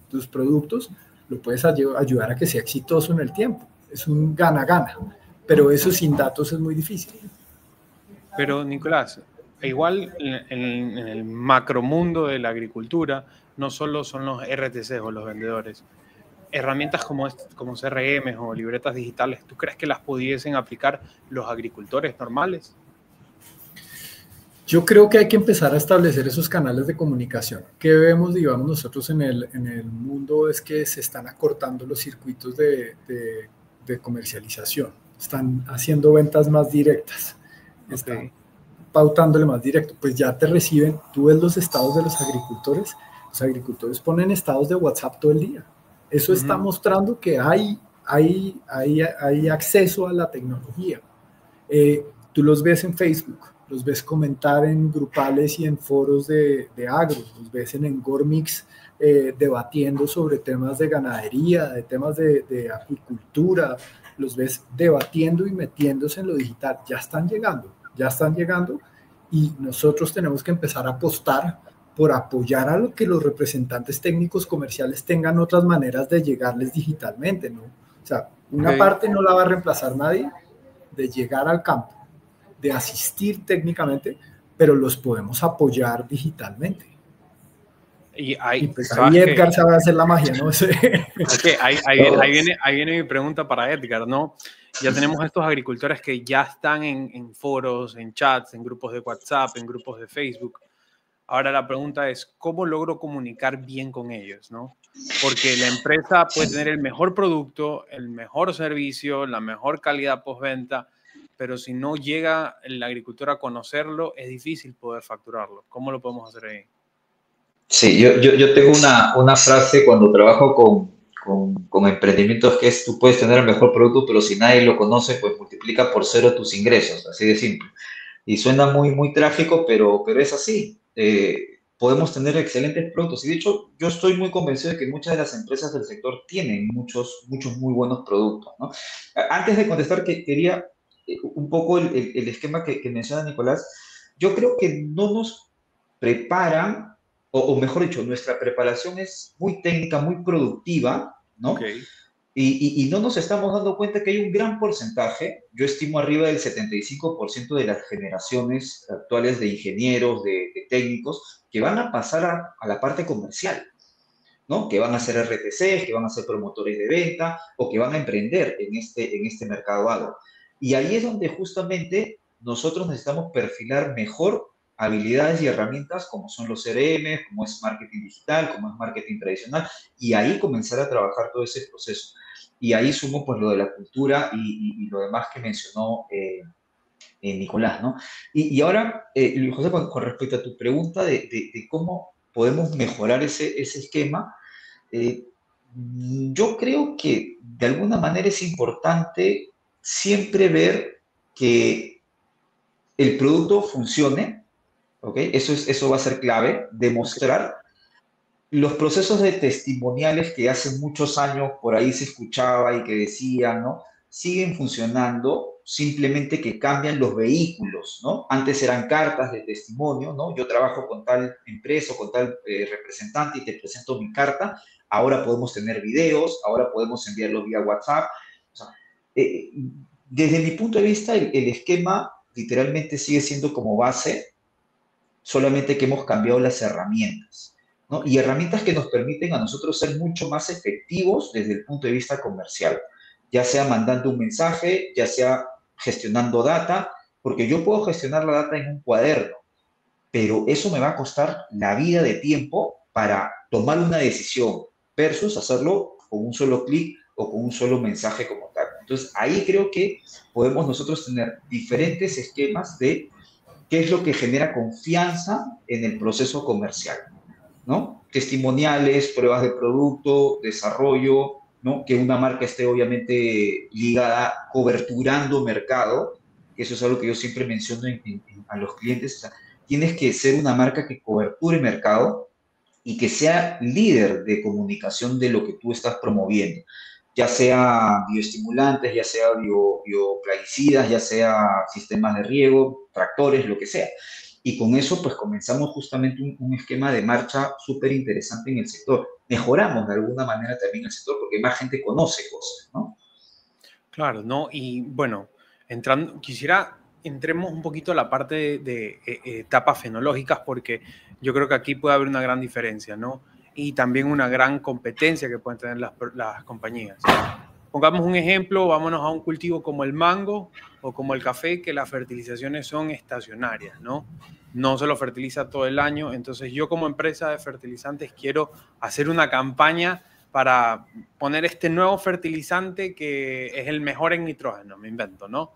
tus productos, lo puedes ayudar a que sea exitoso en el tiempo. Es un gana-gana, pero eso sin datos es muy difícil. Pero, Nicolás, igual en el macromundo de la agricultura, no solo son los RTCs o los vendedores. Herramientas como CRM o libretas digitales, ¿tú crees que las pudiesen aplicar los agricultores normales? Yo creo que hay que empezar a establecer esos canales de comunicación. ¿Qué vemos, digamos, nosotros en el mundo? Es que se están acortando los circuitos de comercialización. Están haciendo ventas más directas. Están pautándole más directo. Pues ya te reciben, tú ves los estados de los agricultores, Los agricultores ponen estados de WhatsApp todo el día. Eso está mostrando que hay acceso a la tecnología. Tú los ves en Facebook, los ves comentar en grupales y en foros de agro, los ves en Engormix debatiendo sobre temas de ganadería, de temas de apicultura, los ves debatiendo y metiéndose en lo digital. Ya están llegando y nosotros tenemos que empezar a apostar por apoyar a lo que los representantes técnicos comerciales tengan otras maneras de llegarles digitalmente, ¿no? O sea, una parte no la va a reemplazar nadie, de llegar al campo, de asistir técnicamente, pero los podemos apoyar digitalmente. Y pues ahí Edgar sabe hacer la magia, ¿no? Ahí viene mi pregunta para Edgar, ¿no? Ya tenemos estos agricultores que ya están en foros, en chats, en grupos de WhatsApp, en grupos de Facebook. Ahora la pregunta es, ¿cómo logro comunicar bien con ellos, ¿no? Porque la empresa puede tener el mejor producto, el mejor servicio, la mejor calidad postventa, pero si no llega el agricultor a conocerlo, es difícil poder facturarlo. ¿Cómo lo podemos hacer ahí? Sí, yo tengo una frase cuando trabajo con emprendimientos que es, tú puedes tener el mejor producto, pero si nadie lo conoce, pues multiplica por 0 tus ingresos, así de simple. Y suena muy, muy trágico, pero es así. Podemos tener excelentes productos. Y de hecho, yo estoy muy convencido de que muchas de las empresas del sector tienen muchos muy buenos productos, ¿no? Antes de contestar, quería un poco el esquema que menciona Nicolás. Yo creo que no nos preparan, o mejor dicho, nuestra preparación es muy técnica, muy productiva, ¿no? Okay. Y no nos estamos dando cuenta que hay un gran porcentaje, yo estimo arriba del 75% de las generaciones actuales de ingenieros, de técnicos, que van a pasar a la parte comercial, ¿no? Que van a ser RTCs, que van a ser promotores de venta o que van a emprender en este mercado agro. Y ahí es donde justamente nosotros necesitamos perfilar mejor habilidades y herramientas como son los CRM, como es marketing digital, como es marketing tradicional, y ahí comenzar a trabajar todo ese proceso. Y ahí sumo pues lo de la cultura y lo demás que mencionó Nicolás, ¿no? Y ahora, Luis José, con respecto a tu pregunta de cómo podemos mejorar ese esquema, yo creo que de alguna manera es importante siempre ver que el producto funcione, ¿ok? Eso va a ser clave, demostrar. Los procesos de testimoniales que hace muchos años por ahí se escuchaba y que decían, ¿no? Siguen funcionando, simplemente que cambian los vehículos, ¿no? Antes eran cartas de testimonio, ¿no? Yo trabajo con tal empresa o con tal representante y te presento mi carta. Ahora podemos tener videos, ahora podemos enviarlos vía WhatsApp. O sea, eh, desde mi punto de vista, el esquema literalmente sigue siendo como base, solamente que hemos cambiado las herramientas, ¿no? Y herramientas que nos permiten a nosotros ser mucho más efectivos desde el punto de vista comercial, ya sea mandando un mensaje, ya sea gestionando data, porque yo puedo gestionar la data en un cuaderno, pero eso me va a costar la vida de tiempo para tomar una decisión versus hacerlo con un solo clic o con un solo mensaje como tal. Entonces, ahí creo que podemos nosotros tener diferentes esquemas de qué es lo que genera confianza en el proceso comercial, ¿no? Testimoniales, pruebas de producto, desarrollo, ¿no? Que una marca esté obviamente ligada, coberturando mercado, que eso es algo que yo siempre menciono a los clientes. O sea, tienes que ser una marca que coberture mercado y que sea líder de comunicación de lo que tú estás promoviendo, ya sea bioestimulantes, ya sea bioplaguicidas, ya sea sistemas de riego, tractores, lo que sea. Y con eso, pues comenzamos justamente un esquema de marcha súper interesante en el sector. Mejoramos de alguna manera también el sector porque más gente conoce cosas, ¿no? Claro, ¿no? Y bueno, entremos un poquito a la parte de etapas fenológicas porque yo creo que aquí puede haber una gran diferencia, ¿no? Y también una gran competencia que pueden tener las compañías. Pongamos un ejemplo, vámonos a un cultivo como el mango o como el café, que las fertilizaciones son estacionarias, ¿no? No se lo fertiliza todo el año. Entonces yo como empresa de fertilizantes quiero hacer una campaña para poner este nuevo fertilizante que es el mejor en nitrógeno, me invento, ¿no?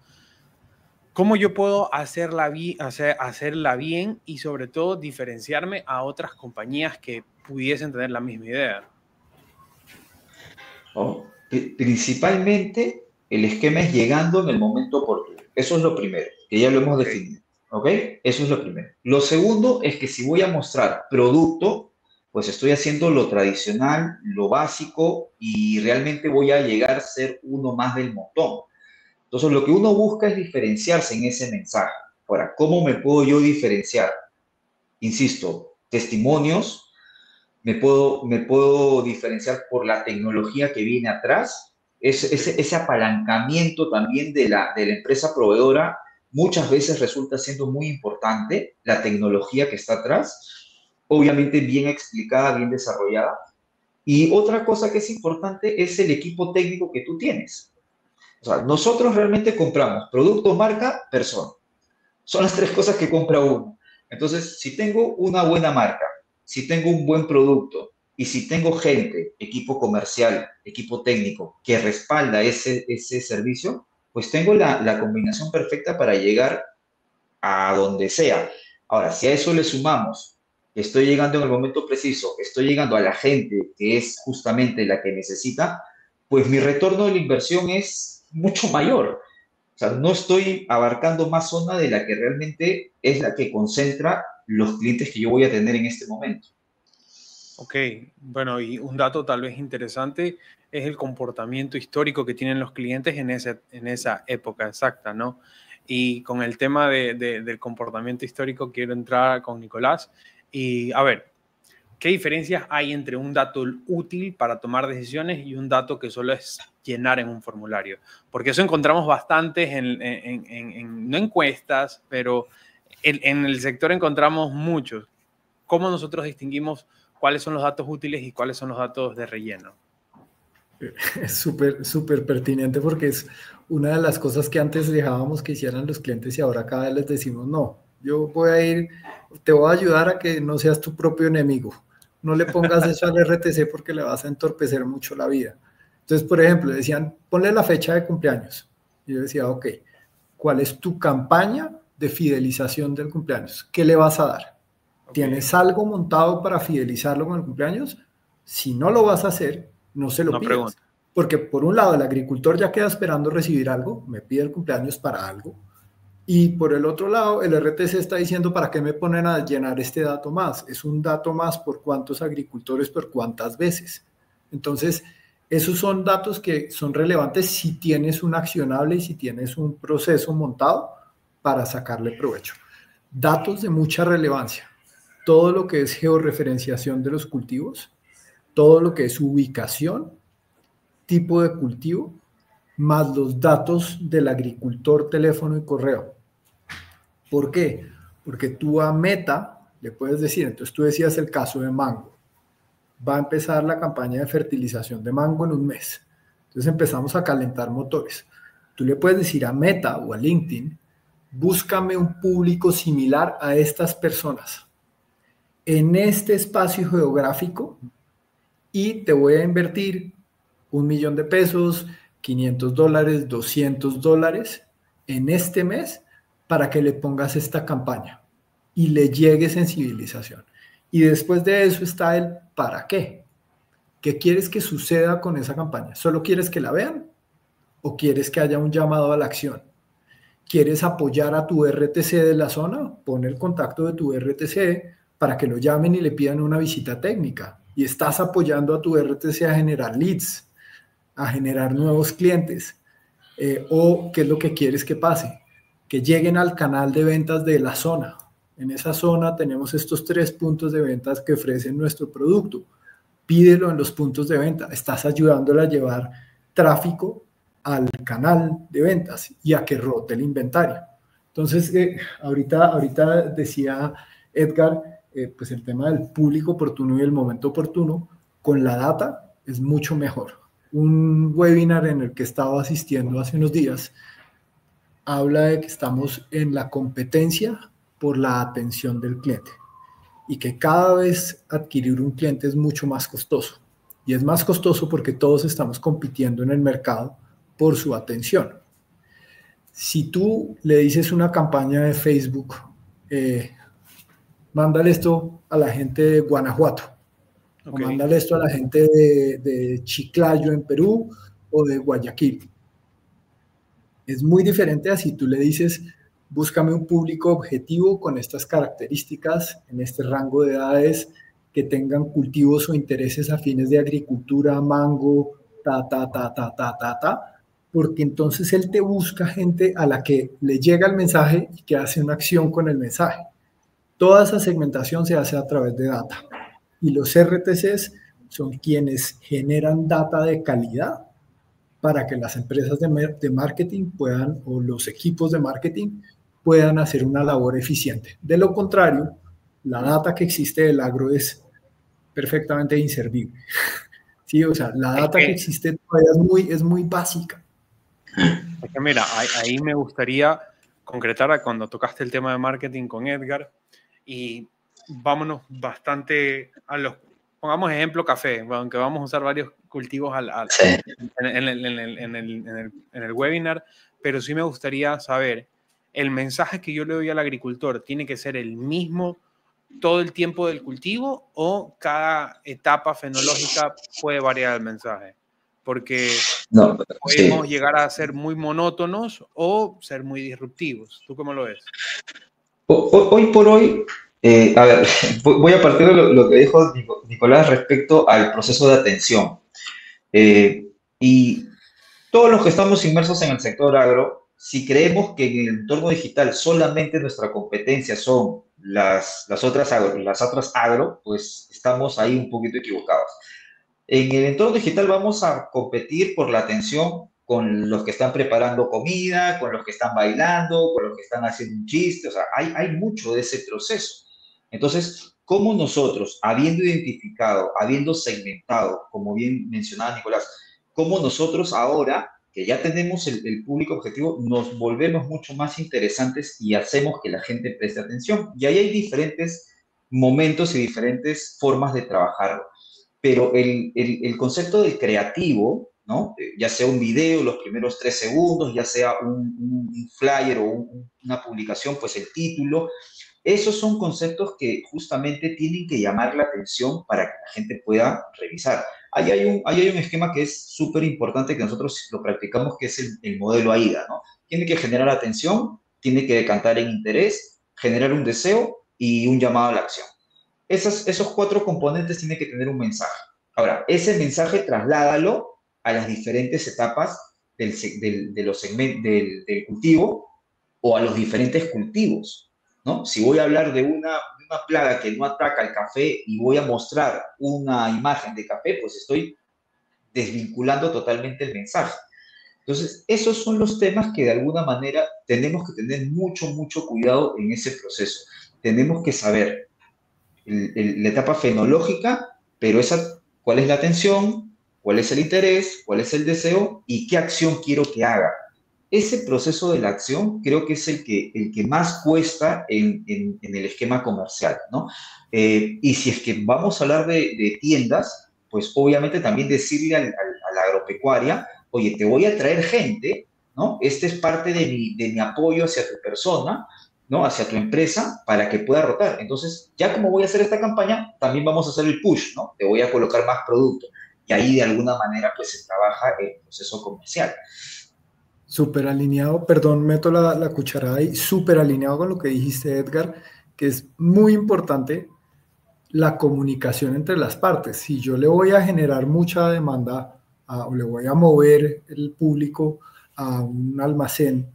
¿Cómo yo puedo hacerla bien y sobre todo diferenciarme a otras compañías que pudiesen tener la misma idea. ¿No? Principalmente el esquema es llegando en el momento oportuno. Eso es lo primero, que ya lo hemos definido. ¿Ok? Eso es lo primero. Lo segundo es que si voy a mostrar producto, pues estoy haciendo lo tradicional, lo básico y realmente voy a llegar a ser uno más del montón. Entonces, lo que uno busca es diferenciarse en ese mensaje. Ahora, ¿cómo me puedo yo diferenciar? Insisto, testimonios, me puedo diferenciar por la tecnología que viene atrás, ese apalancamiento también de la empresa proveedora muchas veces resulta siendo muy importante, la tecnología que está atrás, obviamente bien explicada, bien desarrollada. Y otra cosa que es importante es el equipo técnico que tú tienes. O sea, nosotros realmente compramos producto, marca, persona. Son las tres cosas que compra uno. Entonces, si tengo una buena marca, si tengo un buen producto y si tengo gente, equipo comercial, equipo técnico que respalda ese servicio, pues tengo la combinación perfecta para llegar a donde sea. Ahora, si a eso le sumamos que estoy llegando en el momento preciso, estoy llegando a la gente que es justamente la que necesita, pues mi retorno de la inversión es mucho mayor. O sea, no estoy abarcando más zona de la que realmente es la que concentra los clientes que yo voy a tener en este momento. Ok, bueno, y un dato tal vez interesante es el comportamiento histórico que tienen los clientes en esa época exacta, ¿no? Y con el tema del comportamiento histórico quiero entrar con Nicolás. Y a ver, ¿qué diferencias hay entre un dato útil para tomar decisiones y un dato que solo es llenar en un formulario? Porque eso encontramos bastantes no encuestas, pero en el sector encontramos muchos. ¿Cómo nosotros distinguimos cuáles son los datos útiles y cuáles son los datos de relleno? Es súper pertinente porque es una de las cosas que antes dejábamos que hicieran los clientes y ahora cada vez les decimos, no, yo voy a ir, te voy a ayudar a que no seas tu propio enemigo. No le pongas eso al RTC porque le vas a entorpecer mucho la vida. Entonces, por ejemplo, decían, ponle la fecha de cumpleaños. Y yo decía, ok, ¿cuál es tu campaña de fidelización del cumpleaños? ¿Qué le vas a dar? ¿Tienes algo montado para fidelizarlo con el cumpleaños? Si no lo vas a hacer, no se lo pidas. Porque por un lado el agricultor ya queda esperando recibir algo, me pide el cumpleaños para algo, y por el otro lado el RTC está diciendo ¿para qué me ponen a llenar este dato más? Es un dato más por cuántos agricultores, por cuántas veces. Entonces, esos son datos que son relevantes si tienes un accionable y si tienes un proceso montado para sacarle provecho. Datos de mucha relevancia. Todo lo que es georreferenciación de los cultivos, todo lo que es ubicación, tipo de cultivo, más los datos del agricultor, teléfono y correo. ¿Por qué? Porque tú a Meta le puedes decir, entonces tú decías el caso de mango, va a empezar la campaña de fertilización de mango en un mes. Entonces empezamos a calentar motores. Tú le puedes decir a Meta o a LinkedIn, búscame un público similar a estas personas en este espacio geográfico y te voy a invertir $1.000.000, $500, $200 en este mes para que le pongas esta campaña y le llegue sensibilización. Y después de eso está el ¿para qué? ¿Qué quieres que suceda con esa campaña? ¿Solo quieres que la vean o quieres que haya un llamado a la acción? ¿Quieres apoyar a tu RTC de la zona? Pon el contacto de tu RTC para que lo llamen y le pidan una visita técnica. Y estás apoyando a tu RTC a generar leads, a generar nuevos clientes. O qué es lo que quieres que pase, que lleguen al canal de ventas de la zona. En esa zona tenemos estos 3 puntos de ventas que ofrecen nuestro producto. Pídelo en los puntos de venta. Estás ayudándole a llevar tráfico al canal de ventas y a que rote el inventario. Entonces, ahorita decía Edgar, pues el tema del público oportuno y el momento oportuno, con la data es mucho mejor. Un webinar en el que estaba asistiendo hace unos días habla de que estamos en la competencia por la atención del cliente y que cada vez adquirir un cliente es mucho más costoso. Y es más costoso porque todos estamos compitiendo en el mercado por su atención. Si tú le dices una campaña de Facebook, mándale esto a la gente de Guanajuato, O mándale esto a la gente de Chiclayo en Perú o de Guayaquil. Es muy diferente a si tú le dices, búscame un público objetivo con estas características, en este rango de edades, que tengan cultivos o intereses afines de agricultura, mango, porque entonces él te busca gente a la que le llega el mensaje y que hace una acción con el mensaje. Toda esa segmentación se hace a través de data. Y los RTCs son quienes generan data de calidad para que las empresas de marketing puedan, o los equipos de marketing, puedan hacer una labor eficiente. De lo contrario, la data que existe del agro es perfectamente inservible. Sí, o sea, la data que existe todavía es muy básica. Es que mira, ahí me gustaría concretar cuando tocaste el tema de marketing con Edgar, y vámonos bastante a los, pongamos ejemplo café, aunque vamos a usar varios cultivos en el webinar, pero sí me gustaría saber, ¿el mensaje que yo le doy al agricultor tiene que ser el mismo todo el tiempo del cultivo o cada etapa fenológica puede variar el mensaje? Porque podemos llegar a ser muy monótonos o ser muy disruptivos. ¿Tú cómo lo ves? Hoy por hoy, a ver, voy a partir de lo que dijo Nicolás respecto al proceso de atención. Y todos los que estamos inmersos en el sector agro, si creemos que en el entorno digital solamente nuestra competencia son las otras agro, pues estamos ahí un poquito equivocados. En el entorno digital vamos a competir por la atención con los que están preparando comida, con los que están bailando, con los que están haciendo un chiste, o sea, hay mucho de ese proceso. Entonces, ¿cómo nosotros, habiendo identificado, habiendo segmentado, como bien mencionaba Nicolás, cómo nosotros ahora, que ya tenemos el público objetivo, nos volvemos mucho más interesantes y hacemos que la gente preste atención? Y ahí hay diferentes momentos y diferentes formas de trabajarlo. Pero el concepto del creativo, ¿no? Ya sea un video, los primeros 3 segundos, ya sea un flyer o una publicación, pues el título, esos son conceptos que justamente tienen que llamar la atención para que la gente pueda revisar. Ahí hay un esquema que es súper importante que nosotros lo practicamos, que es el modelo AIDA, ¿no? Tiene que generar atención, tiene que decantar en interés, generar un deseo y un llamado a la acción. Esos 4 componentes tienen que tener un mensaje. Ahora, ese mensaje trasládalo a las diferentes etapas del cultivo o a los diferentes cultivos, ¿no? Si voy a hablar de una plaga que no ataca el café y voy a mostrar una imagen de café, pues estoy desvinculando totalmente el mensaje. Entonces, esos son los temas que de alguna manera tenemos que tener mucho cuidado en ese proceso. Tenemos que saber la etapa fenológica, pero cuál es la atención, cuál es el interés, cuál es el deseo y qué acción quiero que haga. Ese proceso de la acción creo que es el que más cuesta en el esquema comercial, ¿no? Y si es que vamos a hablar de tiendas, pues obviamente también decirle a la agropecuaria, oye, te voy a traer gente, ¿no? Este es parte de mi apoyo hacia tu persona, ¿no? Hacia tu empresa para que pueda rotar. Entonces, ya como voy a hacer esta campaña, también vamos a hacer el push, ¿no? Te voy a colocar más producto. Y ahí de alguna manera pues se trabaja el proceso comercial. Súper alineado, perdón, meto la cucharada ahí, súper alineado con lo que dijiste, Edgar, que es muy importante la comunicación entre las partes. Si yo le voy a generar mucha demanda o le voy a mover el público a un almacén,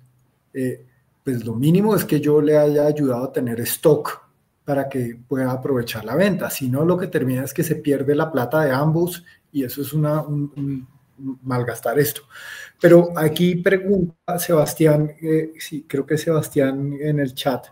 pues lo mínimo es que yo le haya ayudado a tener stock para que pueda aprovechar la venta. Si no, lo que termina es que se pierde la plata de ambos y eso es malgastar esto. Pero aquí pregunta Sebastián, sí, creo que Sebastián en el chat,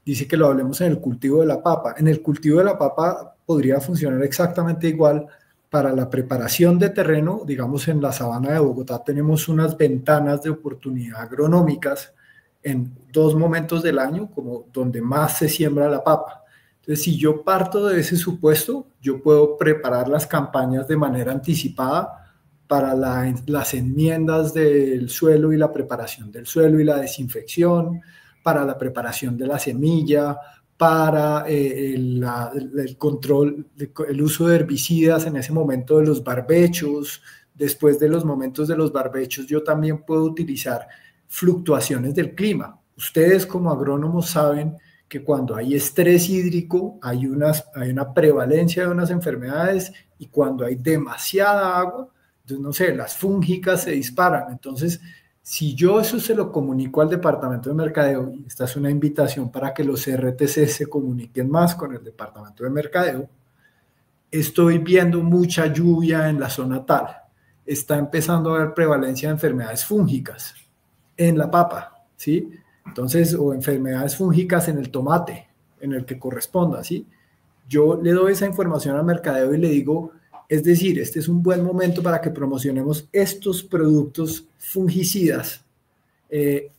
dice que lo hablemos en el cultivo de la papa. En el cultivo de la papa podría funcionar exactamente igual. Para la preparación de terreno, digamos en la sabana de Bogotá tenemos unas ventanas de oportunidad agronómicas en 2 momentos del año, como donde más se siembra la papa. Entonces, si yo parto de ese supuesto, yo puedo preparar las campañas de manera anticipada para las enmiendas del suelo y la preparación del suelo y la desinfección, para la preparación de la semilla, para el control, el uso de herbicidas en ese momento de los barbechos. Después de los momentos de los barbechos, yo también puedo utilizar fluctuaciones del clima. Ustedes como agrónomos saben que cuando hay estrés hídrico hay una prevalencia de unas enfermedades, y cuando hay demasiada agua, entonces, no sé, las fúngicas se disparan. Entonces, si yo eso se lo comunico al departamento de mercadeo, y esta es una invitación para que los RTC se comuniquen más con el departamento de mercadeo, estoy viendo mucha lluvia en la zona tal, está empezando a haber prevalencia de enfermedades fúngicas en la papa, ¿sí? Entonces, o enfermedades fúngicas en el tomate, en el que corresponda, ¿sí? Yo le doy esa información al mercadeo y le digo, es decir, este es un buen momento para que promocionemos estos productos fungicidas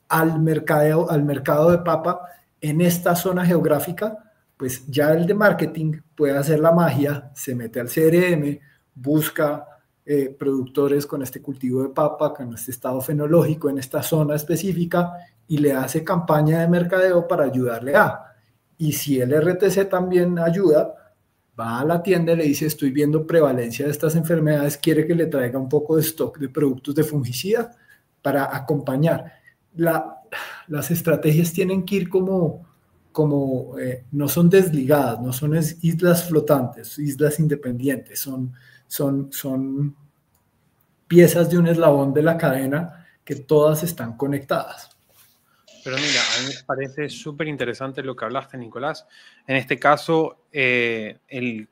al mercado de papa en esta zona geográfica. Pues ya el de marketing puede hacer la magia, se mete al CRM, busca productores con este cultivo de papa, con este estado fenológico en esta zona específica, y le hace campaña de mercadeo para ayudarle a. Y si el RTC también ayuda, va a la tienda y le dice, estoy viendo prevalencia de estas enfermedades, quiere que le traiga un poco de stock de productos de fungicida para acompañar. Las estrategias tienen que ir como no son desligadas, no son islas flotantes, islas independientes, son piezas de un eslabón de la cadena que todas están conectadas. Pero mira, a mí me parece súper interesante lo que hablaste, Nicolás. En este caso, el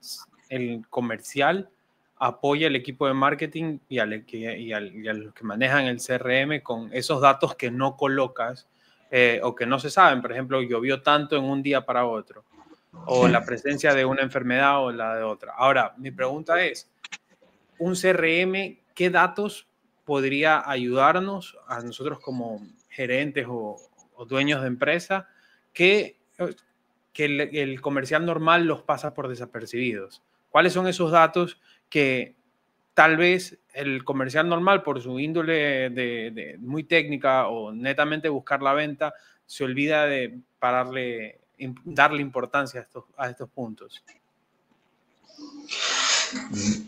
comercial apoya al equipo de marketing y a los que manejan el CRM con esos datos que no colocas o que no se saben. Por ejemplo, llovió tanto en un día para otro, o la presencia de una enfermedad o la de otra. Ahora, mi pregunta es, ¿un CRM qué datos podría ayudarnos a nosotros como gerentes o dueños de empresa que el comercial normal los pasa por desapercibidos? ¿Cuáles son esos datos que tal vez el comercial normal, por su índole de muy técnica o netamente buscar la venta, se olvida de darle importancia a estos puntos?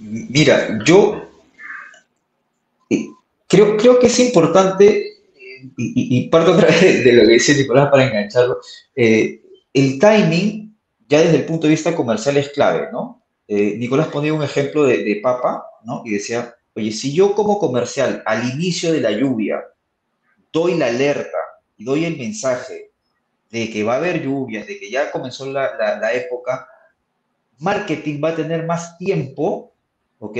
Mira, yo creo que es importante, y parto otra vez de lo que dice Nicolás para engancharlo, el timing ya desde el punto de vista comercial es clave, ¿no? Nicolás ponía un ejemplo de papa, ¿no? Y decía, oye, si yo como comercial al inicio de la lluvia doy la alerta y doy el mensaje de que va a haber lluvias, de que ya comenzó la época, marketing va a tener más tiempo, ¿ok?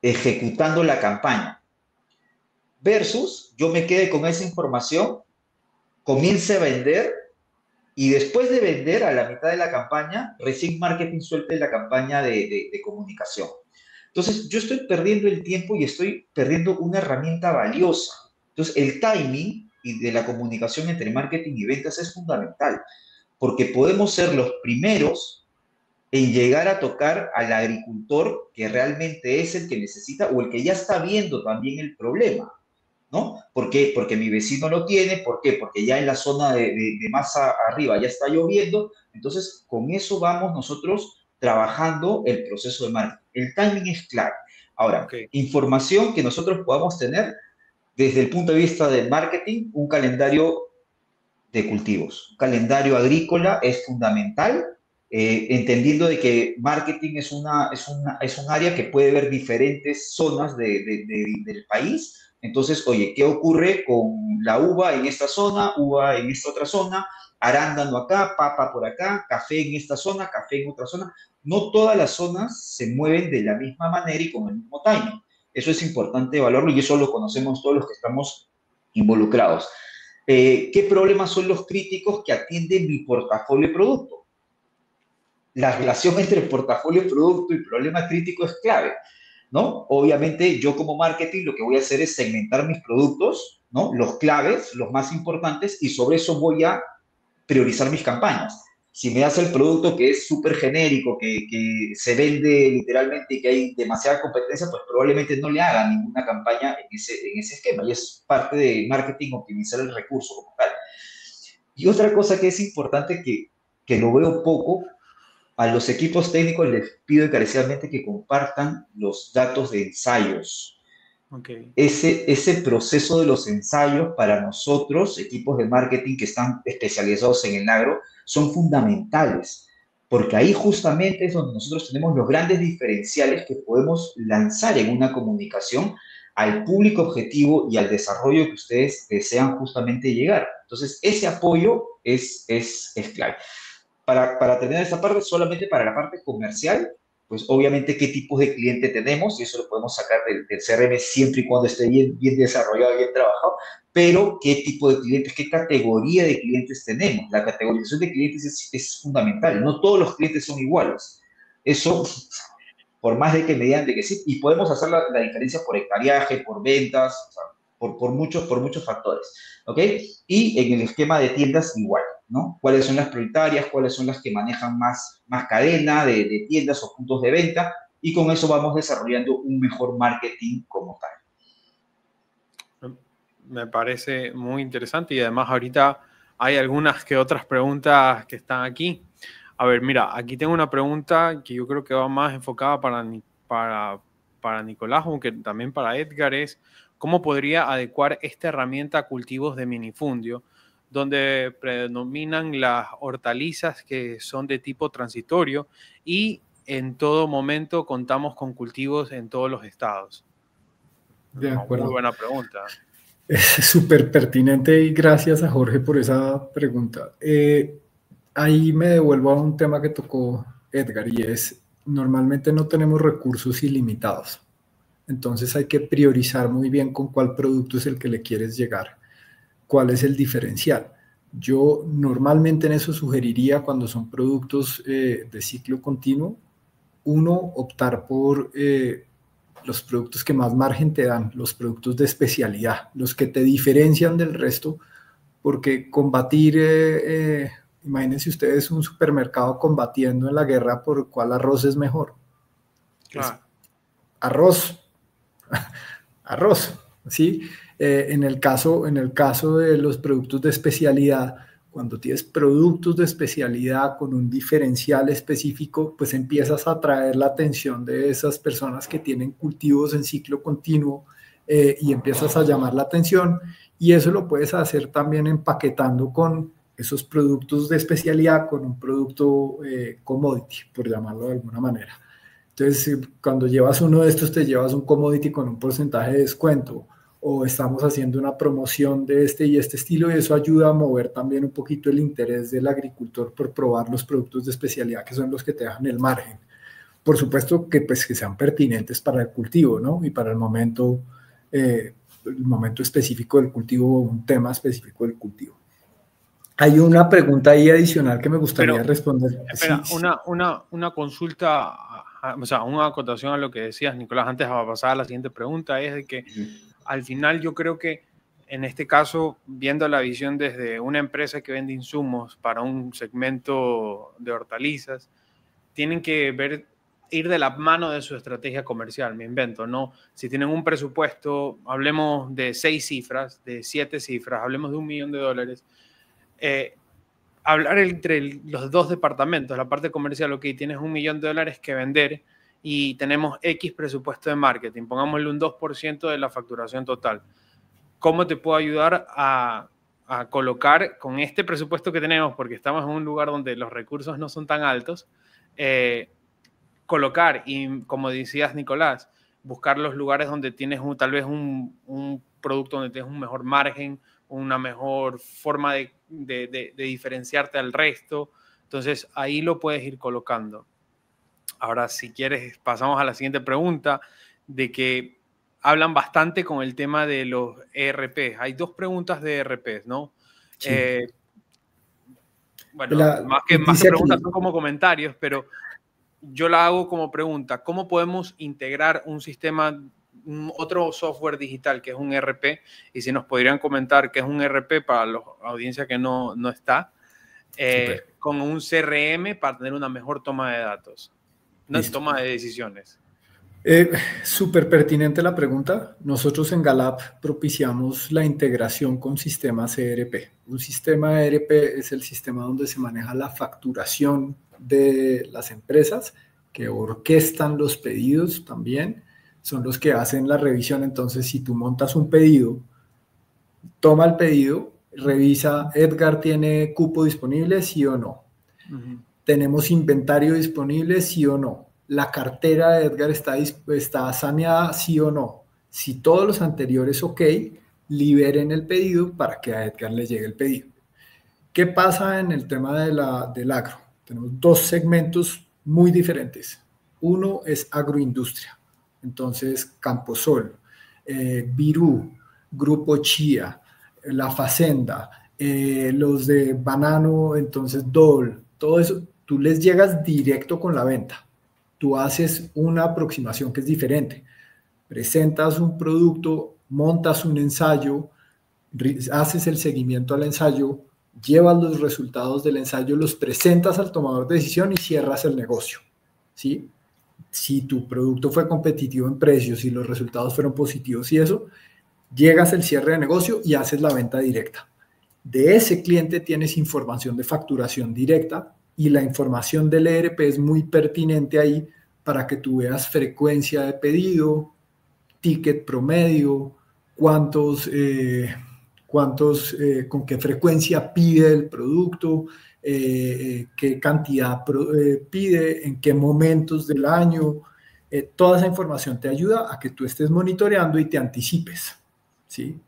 Ejecutando la campaña. Versus yo me quede con esa información, comience a vender, y después de vender a la mitad de la campaña, recién marketing suelte la campaña de comunicación. Entonces, yo estoy perdiendo el tiempo y estoy perdiendo una herramienta valiosa. Entonces, el timing y de la comunicación entre marketing y ventas es fundamental, porque podemos ser los primeros en llegar a tocar al agricultor que realmente es el que necesita o el que ya está viendo también el problema, ¿no? ¿Por qué? Porque mi vecino lo tiene. ¿Por qué? Porque ya en la zona de más arriba ya está lloviendo. Entonces, con eso vamos nosotros trabajando el proceso de marketing. El timing es clave. Ahora, información que nosotros podamos tener desde el punto de vista del marketing, un calendario de cultivos. Un calendario agrícola es fundamental, entendiendo de que marketing es un área que puede ver diferentes zonas del país. Entonces, oye, ¿qué ocurre con la uva en esta zona, uva en esta otra zona, arándano acá, papa por acá, café en esta zona, café en otra zona? No todas las zonas se mueven de la misma manera y con el mismo timing. Eso es importante evaluarlo y eso lo conocemos todos los que estamos involucrados. ¿Qué problemas son los críticos que atienden mi portafolio de producto? La relación entre portafolio de producto y problema crítico es clave, ¿no? Obviamente, yo como marketing lo que voy a hacer es segmentar mis productos, ¿no? Los claves, los más importantes, y sobre eso voy a priorizar mis campañas. Si me das el producto que es súper genérico, que se vende literalmente y que hay demasiada competencia, pues probablemente no le haga ninguna campaña en ese esquema. Y es parte de marketing optimizar el recurso como tal. Y otra cosa que es importante que que lo veo poco, a los equipos técnicos les pido encarecidamente que compartan los datos de ensayos. Okay. Ese proceso de los ensayos para nosotros, equipos de marketing que están especializados en el agro, son fundamentales, porque ahí justamente es donde nosotros tenemos los grandes diferenciales que podemos lanzar en una comunicación al público objetivo y al desarrollo que ustedes desean justamente llegar. Entonces, ese apoyo es clave. Para terminar esta parte, solamente para la parte comercial, pues obviamente qué tipos de cliente tenemos, y eso lo podemos sacar del CRM siempre y cuando esté bien desarrollado, bien trabajado, pero qué tipo de clientes, qué categoría de clientes tenemos. La categorización de clientes es fundamental, no todos los clientes son iguales. Eso, por más de que me digan de que sí, y podemos hacer la diferencia por hectareaje, por ventas, o sea, por muchos factores, ¿ok? Y en el esquema de tiendas igual, ¿no? ¿Cuáles son las prioritarias? ¿Cuáles son las que manejan más cadena de tiendas o puntos de venta? Y con eso vamos desarrollando un mejor marketing como tal. Me parece muy interesante y además ahorita hay algunas que otras preguntas que están aquí. A ver, mira, aquí tengo una pregunta que yo creo que va más enfocada para Nicolás, aunque también para Edgar, es ¿cómo podría adecuar esta herramienta a cultivos de minifundio, donde predominan las hortalizas que son de tipo transitorio y en todo momento contamos con cultivos en todos los estados? De acuerdo. Muy buena pregunta. Es súper pertinente y gracias a Jorge por esa pregunta. Ahí me devuelvo a un tema que tocó Edgar y es, normalmente no tenemos recursos ilimitados. Entonces hay que priorizar muy bien con cuál producto es el que le quieres llegar, cuál es el diferencial. Yo normalmente en eso sugeriría cuando son productos de ciclo continuo, uno, optar por los productos que más margen te dan, los productos de especialidad, los que te diferencian del resto, porque combatir, imagínense ustedes un supermercado combatiendo en la guerra por cuál arroz es mejor. Claro. Arroz, ¿sí? En el caso de los productos de especialidad, cuando tienes productos de especialidad con un diferencial específico, pues empiezas a atraer la atención de esas personas que tienen cultivos en ciclo continuo y empiezas a llamar la atención, y eso lo puedes hacer también empaquetando con esos productos de especialidad con un producto commodity, por llamarlo de alguna manera. Entonces, cuando llevas uno de estos, te llevas un commodity con un porcentaje de descuento, o estamos haciendo una promoción de este y este estilo, y eso ayuda a mover también un poquito el interés del agricultor por probar los productos de especialidad, que son los que te dejan el margen. Por supuesto que, pues, que sean pertinentes para el cultivo, ¿no? Y para el momento específico del cultivo, un tema específico del cultivo. Hay una pregunta ahí adicional que me gustaría responder. Espera, sí. Una consulta, o sea, una acotación a lo que decías, Nicolás, antes de pasar a la siguiente pregunta, es de que al final yo creo que en este caso, viendo la visión desde una empresa que vende insumos para un segmento de hortalizas, tienen que ir de la mano de su estrategia comercial, me invento, ¿no? Si tienen un presupuesto, hablemos de 6 cifras, de 7 cifras, hablemos de $1 millón, hablar entre los dos departamentos, la parte comercial, ok, tienes $1 millón que vender y tenemos X presupuesto de marketing, pongámosle un 2% de la facturación total. ¿Cómo te puedo ayudar a colocar con este presupuesto que tenemos, porque estamos en un lugar donde los recursos no son tan altos, colocar y, como decías, Nicolás, buscar los lugares donde tienes tal vez un producto donde tienes un mejor margen, una mejor forma de diferenciarte al resto? Entonces, ahí lo puedes ir colocando. Ahora, si quieres, pasamos a la siguiente pregunta, de que hablan bastante con el tema de los ERP. Hay 2 preguntas de ERP, ¿no? Sí. Bueno, más que preguntas son como comentarios, pero yo la hago como pregunta. ¿Cómo podemos integrar un sistema, otro software digital que es un ERP? Y si nos podrían comentar qué es un ERP para la audiencia que no está, con un CRM para tener una mejor toma de datos, una toma de decisiones. Súper pertinente la pregunta. Nosotros en Galap propiciamos la integración con sistemas ERP. Un sistema ERP es el sistema donde se maneja la facturación de las empresas que orquestan los pedidos también. Son los que hacen la revisión. Entonces, si tú montas un pedido, toma el pedido, revisa, Edgar, ¿tiene cupo disponible? ¿Sí o no? ¿Tenemos inventario disponible? ¿Sí o no? ¿La cartera de Edgar está saneada? ¿Sí o no? Si todos los anteriores ok, liberen el pedido para que a Edgar le llegue el pedido. ¿Qué pasa en el tema del agro? Tenemos dos segmentos muy diferentes. Uno es agroindustria. Entonces, Camposol, Virú, Grupo Chía, La Facenda, los de Banano, entonces Dole, todo eso, tú les llegas directo con la venta. Tú haces una aproximación que es diferente. Presentas un producto, montas un ensayo, haces el seguimiento al ensayo, llevas los resultados del ensayo, los presentas al tomador de decisión y cierras el negocio, ¿sí? Si tu producto fue competitivo en precios y los resultados fueron positivos y eso, llegas al cierre de negocio y haces la venta directa. De ese cliente tienes información de facturación directa y la información del ERP es muy pertinente ahí para que tú veas frecuencia de pedido, ticket promedio, con qué frecuencia pide el producto, qué cantidad pide, en qué momentos del año. Toda esa información te ayuda a que tú estés monitoreando y te anticipes, ¿sí?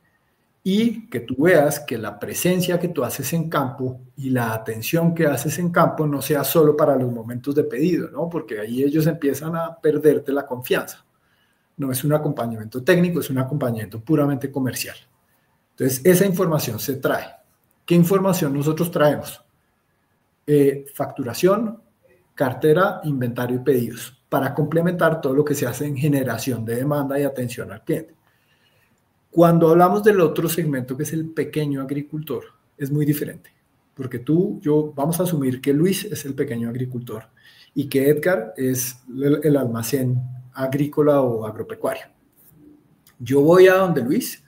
Y que tú veas que la presencia que tú haces en campo y la atención que haces en campo no sea solo para los momentos de pedido, ¿no? Porque ahí ellos empiezan a perderte la confianza. No es un acompañamiento técnico, es un acompañamiento puramente comercial. Entonces, esa información se trae. ¿Qué información nosotros traemos? Facturación, cartera, inventario y pedidos, para complementar todo lo que se hace en generación de demanda y atención al cliente. Cuando hablamos del otro segmento, que es el pequeño agricultor, es muy diferente, porque vamos a asumir que Luis es el pequeño agricultor y que Edgar es el almacén agrícola o agropecuario. Yo voy a donde Luis,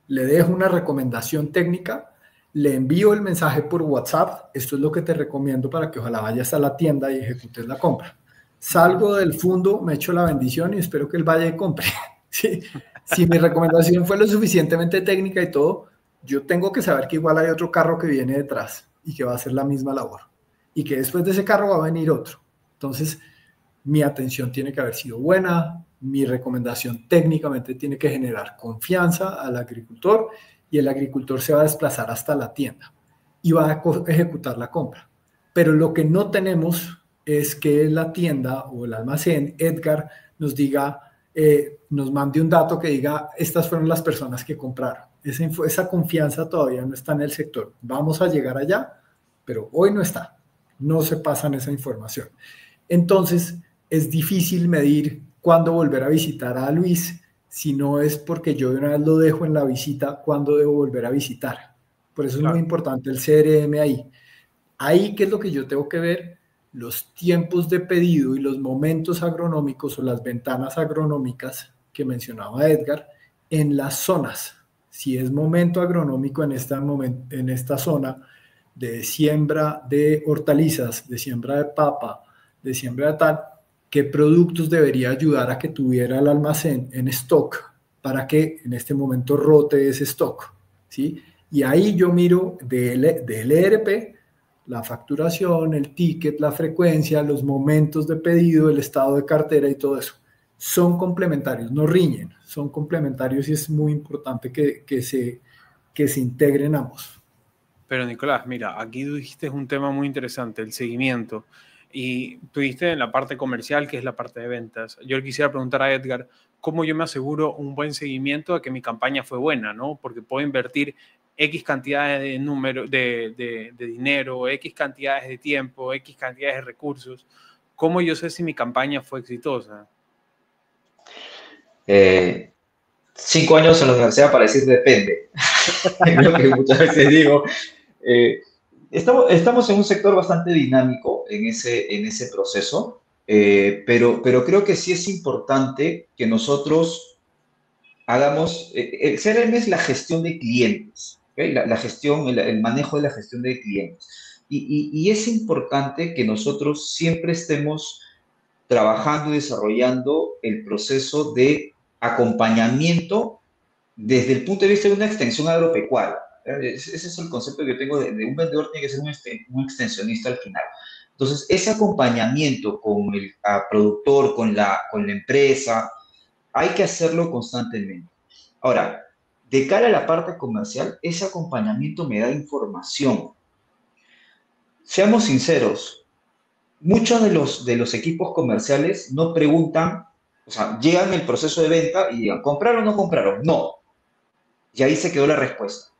le dejo una recomendación técnica, le envío el mensaje por WhatsApp, esto es lo que te recomiendo para que ojalá vayas a la tienda y ejecutes la compra. Salgo del fondo, me echo la bendición y espero que él vaya y compre. ¿Sí? Si mi recomendación fue lo suficientemente técnica y todo, yo tengo que saber que igual hay otro carro que viene detrás y que va a hacer la misma labor y que después de ese carro va a venir otro. Entonces, mi atención tiene que haber sido buena, mi recomendación técnicamente tiene que generar confianza al agricultor y el agricultor se va a desplazar hasta la tienda y va a ejecutar la compra. Pero lo que no tenemos es que la tienda o el almacén, Edgar, nos diga, nos mande un dato que diga, estas fueron las personas que compraron. Esa confianza todavía no está en el sector. Vamos a llegar allá, pero hoy no está. No se pasan esa información. Entonces, es difícil medir cuándo volver a visitar a Luis, si no es porque yo de una vez lo dejo en la visita, cuándo debo volver a visitar. Por eso es muy importante el CRM ahí. Ahí, ¿qué es lo que yo tengo que ver? Los tiempos de pedido y los momentos agronómicos o las ventanas agronómicas que mencionaba Edgar en las zonas. Si es momento agronómico en esta zona de siembra de hortalizas, de siembra de papa, de siembra de tal, ¿qué productos debería ayudar a que tuviera el almacén en stock para que en este momento rote ese stock? ¿Sí? Y ahí yo miro del ERP la facturación, el ticket, la frecuencia, los momentos de pedido, el estado de cartera y todo eso. Son complementarios, no riñen, son complementarios y es muy importante que se integren ambos. Pero Nicolás, mira, aquí tú dijiste un tema muy interesante, el seguimiento. Y tú dijiste en la parte comercial, que es la parte de ventas. Yo le quisiera preguntar a Edgar, ¿cómo yo me aseguro un buen seguimiento de que mi campaña fue buena, ¿no? Porque puedo invertir X cantidades de dinero, X cantidades de tiempo, X cantidades de recursos. ¿Cómo yo sé si mi campaña fue exitosa? 5 años en la universidad para decir depende. Es lo que muchas veces digo. Estamos en un sector bastante dinámico en ese proceso. Pero creo que sí es importante que nosotros hagamos, el CRM es la gestión de clientes, ¿ok? La gestión, el manejo de la gestión de clientes. Y es importante que nosotros siempre estemos trabajando y desarrollando el proceso de acompañamiento desde el punto de vista de una extensión agropecuaria. Ese es el concepto que yo tengo de un vendedor, tiene que ser un extensionista al final. Entonces, ese acompañamiento con el productor, con la empresa, hay que hacerlo constantemente. Ahora, de cara a la parte comercial, ese acompañamiento me da información. Seamos sinceros, muchos de los equipos comerciales no preguntan, o sea, llegan el proceso de venta y digan, ¿compraron o no compraron? No. Y ahí se quedó la respuesta,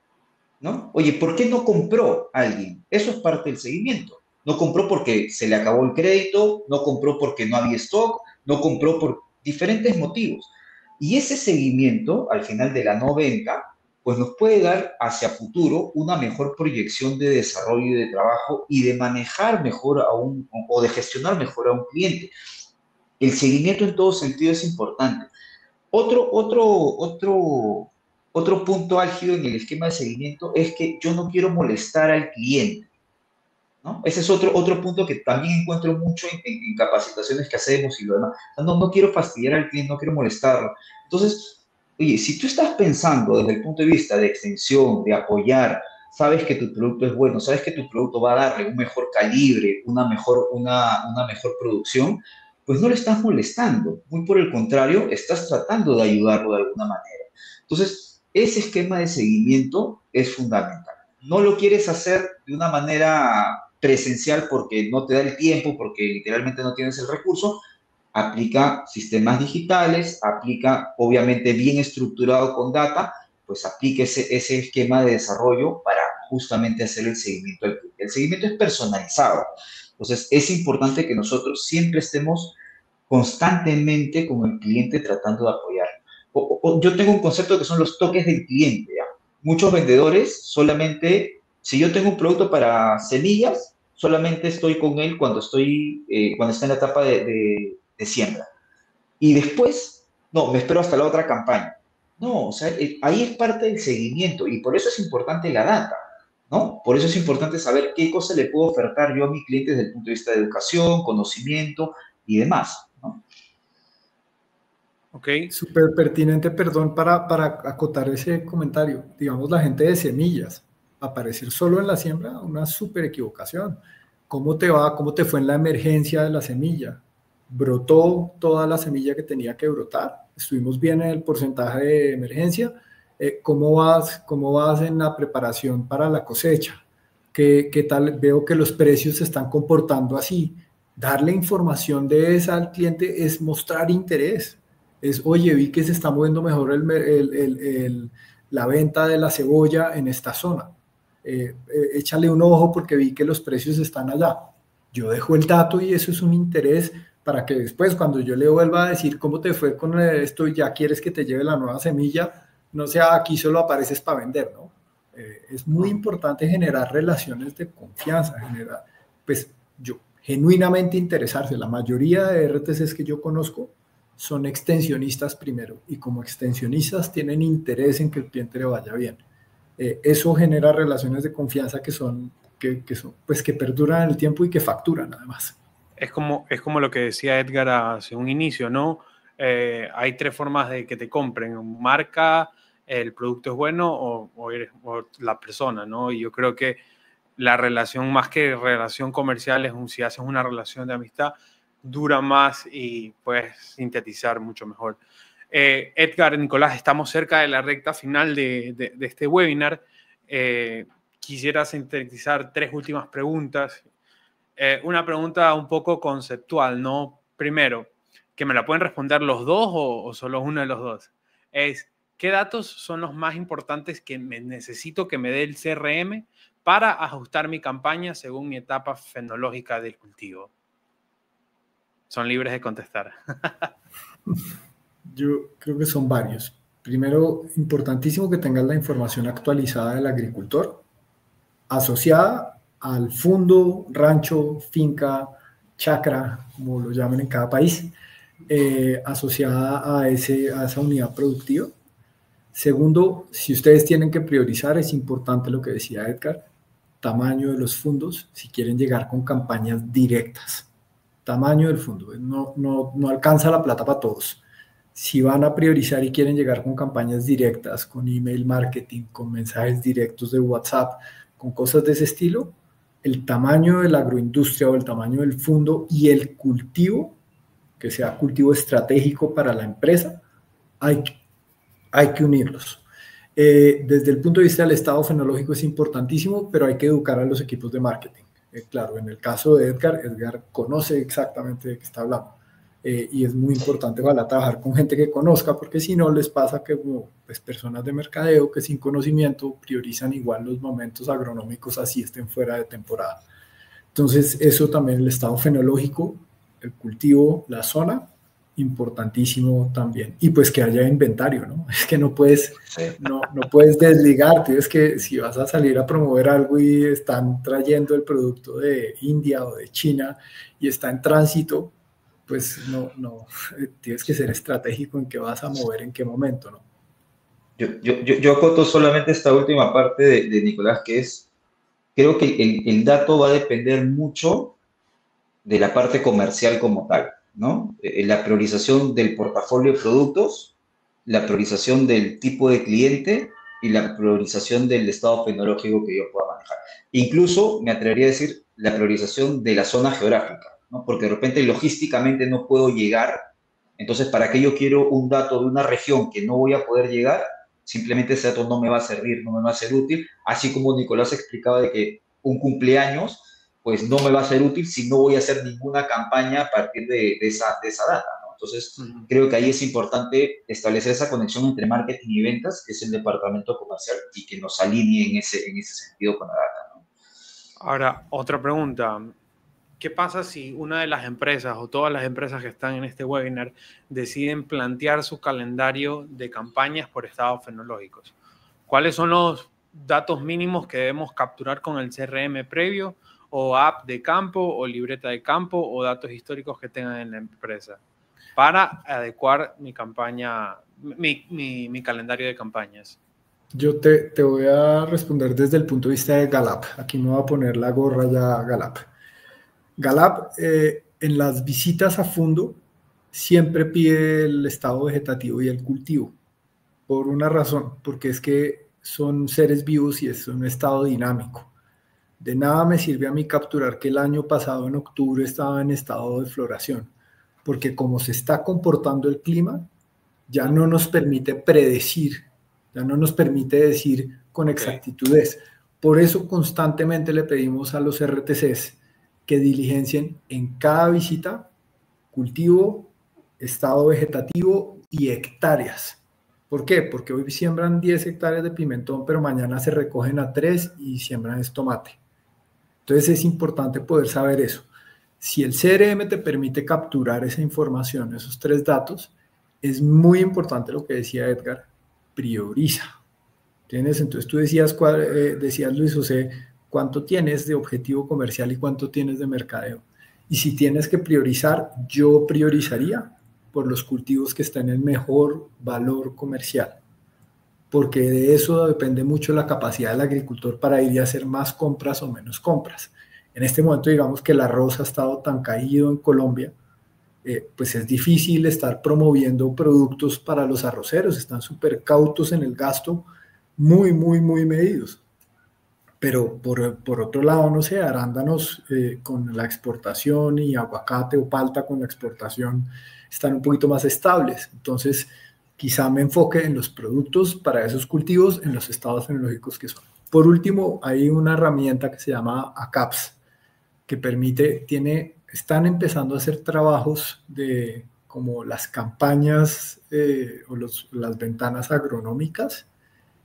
¿no? Oye, ¿por qué no compró alguien? Eso es parte del seguimiento. No compró porque se le acabó el crédito, no compró porque no había stock, no compró por diferentes motivos. Y ese seguimiento, al final de la no venta, pues nos puede dar hacia futuro una mejor proyección de desarrollo y de trabajo y de manejar mejor o de gestionar mejor a un cliente. El seguimiento en todo sentido es importante. Otro punto álgido en el esquema de seguimiento es que yo no quiero molestar al cliente, ¿no? Ese es otro punto que también encuentro mucho en capacitaciones que hacemos y lo demás. No quiero fastidiar al cliente, no quiero molestarlo. Entonces, oye, si tú estás pensando desde el punto de vista de extensión, de apoyar, sabes que tu producto es bueno, sabes que tu producto va a darle un mejor calibre, una mejor producción, pues no le estás molestando. Muy por el contrario, estás tratando de ayudarlo de alguna manera. Entonces, ese esquema de seguimiento es fundamental. No lo quieres hacer de una manera presencial porque no te da el tiempo, porque literalmente no tienes el recurso, aplica sistemas digitales, aplica obviamente bien estructurado con data, pues aplica ese esquema de desarrollo para justamente hacer el seguimiento al cliente. El seguimiento es personalizado, entonces es importante que nosotros siempre estemos constantemente con el cliente tratando de apoyar. Yo tengo un concepto que son los toques del cliente, ¿ya? Muchos vendedores solamente, si yo tengo un producto para semillas, solamente estoy con él cuando está en la etapa de siembra. Y después, no, me espero hasta la otra campaña. No, o sea, ahí es parte del seguimiento y por eso es importante la data, ¿no? Por eso es importante saber qué cosa le puedo ofertar yo a mi cliente desde el punto de vista de educación, conocimiento y demás, ¿no? Ok. Súper pertinente, perdón, para acotar ese comentario. Digamos, la gente de semillas, aparecer solo en la siembra, una súper equivocación. ¿Cómo te va? ¿Cómo te fue en la emergencia de la semilla? ¿Brotó toda la semilla que tenía que brotar? ¿Estuvimos bien en el porcentaje de emergencia? ¿Cómo vas en la preparación para la cosecha? ¿Qué tal? Veo que los precios se están comportando así. Darle información de esa al cliente es mostrar interés. Oye, vi que se está moviendo mejor la venta de la cebolla en esta zona. Échale un ojo porque vi que los precios están allá. Yo dejo el dato y eso es un interés para que después, cuando yo le vuelva a decir cómo te fue con esto y ya quieres que te lleve la nueva semilla, no sea aquí solo apareces para vender, ¿no? Es muy importante generar relaciones de confianza, pues yo, genuinamente interesarse. La mayoría de RTCs que yo conozco son extensionistas primero y como extensionistas tienen interés en que el cliente le vaya bien. Eso genera relaciones de confianza pues que perduran en el tiempo y que facturan además. Es como lo que decía Edgar hace un inicio, ¿no? Hay tres formas de que te compren: marca, el producto es bueno o la persona, ¿no? Y yo creo que la relación, más que relación comercial, si haces una relación de amistad, dura más y puedes sintetizar mucho mejor. Edgar, Nicolás, estamos cerca de la recta final de este webinar. Quisiera sintetizar tres últimas preguntas. Una pregunta un poco conceptual, ¿no? Primero, que me la pueden responder los dos o solo uno de los dos. ¿Qué datos son los más importantes que necesito que me dé el CRM para ajustar mi campaña según mi etapa fenológica del cultivo? Son libres de contestar. Yo creo que son varios. Primero, importantísimo que tengas la información actualizada del agricultor asociada al fondo, rancho, finca, chacra, como lo llaman en cada país, asociada a esa unidad productiva. Segundo, si ustedes tienen que priorizar, es importante lo que decía Edgar, tamaño de los fondos, si quieren llegar con campañas directas. Tamaño del fondo, no alcanza la plata para todos. Si van a priorizar y quieren llegar con campañas directas, con email marketing, con mensajes directos de WhatsApp, con cosas de ese estilo, el tamaño de la agroindustria o el tamaño del fondo y el cultivo, que sea cultivo estratégico para la empresa, hay que unirlos. Desde el punto de vista del estado fenológico es importantísimo, pero hay que educar a los equipos de marketing. Claro, en el caso de Edgar conoce exactamente de qué está hablando. Y es muy importante, ojalá, trabajar con gente que conozca, porque si no les pasa que pues, personas de mercadeo que sin conocimiento priorizan igual los momentos agronómicos así estén fuera de temporada. Entonces, eso también, el estado fenológico, el cultivo, la zona, importantísimo también. Y pues que haya inventario, ¿no? Es que no puedes desligarte, es que si vas a salir a promover algo y están trayendo el producto de India o de China y está en tránsito, pues no, tienes que ser estratégico en qué vas a mover, en qué momento, ¿no? Yo acoto solamente esta última parte de Nicolás, que es, creo que el dato va a depender mucho de la parte comercial como tal, ¿no? La priorización del portafolio de productos, la priorización del tipo de cliente y la priorización del estado fenológico que yo pueda manejar. Incluso, me atrevería a decir, la priorización de la zona geográfica, ¿no? Porque de repente logísticamente no puedo llegar, entonces, ¿para qué yo quiero un dato de una región que no voy a poder llegar? Simplemente ese dato no me va a servir, no me va a ser útil, así como Nicolás explicaba de que un cumpleaños pues no me va a ser útil si no voy a hacer ninguna campaña a partir de esa data, ¿no? Entonces, creo que ahí es importante establecer esa conexión entre marketing y ventas, que es el departamento comercial, y que nos alinee en ese sentido con la data, ¿no? Ahora, otra pregunta. ¿Qué pasa si una de las empresas o todas las empresas que están en este webinar deciden plantear su calendario de campañas por estados fenológicos? ¿Cuáles son los datos mínimos que debemos capturar con el CRM previo, o app de campo, o libreta de campo, o datos históricos que tengan en la empresa para adecuar mi campaña, mi calendario de campañas? Yo te voy a responder desde el punto de vista de Gallup. Aquí me voy a poner la gorra ya Gallup. Gallup, en las visitas a fondo, siempre pide el estado vegetativo y el cultivo, por una razón, porque es que son seres vivos y es un estado dinámico. De nada me sirve a mí capturar que el año pasado, en octubre, estaba en estado de floración, porque como se está comportando el clima, ya no nos permite predecir, ya no nos permite decir con exactitudez. Por eso constantemente le pedimos a los RTCs que diligencien en cada visita cultivo, estado vegetativo y hectáreas. ¿Por qué? Porque hoy siembran 10 hectáreas de pimentón, pero mañana se recogen a 3 y siembran es tomate. Entonces es importante poder saber eso. Si el CRM te permite capturar esa información, esos 3 datos, es muy importante lo que decía Edgar, prioriza. ¿Tienes? Entonces tú decías Luis José, ¿cuánto tienes de objetivo comercial y cuánto tienes de mercadeo? Y si tienes que priorizar, yo priorizaría por los cultivos que están en mejor valor comercial, porque de eso depende mucho la capacidad del agricultor para ir y hacer más compras o menos compras. En este momento, digamos que el arroz ha estado tan caído en Colombia, pues es difícil estar promoviendo productos para los arroceros, están súper cautos en el gasto, muy medidos. Pero por otro lado, no sé, arándanos con la exportación y aguacate o palta con la exportación están un poquito más estables. Entonces, quizá me enfoque en los productos para esos cultivos, en los estados fenológicos que son. Por último, hay una herramienta que se llama ACAPS, que están empezando a hacer trabajos de como las campañas o las ventanas agronómicas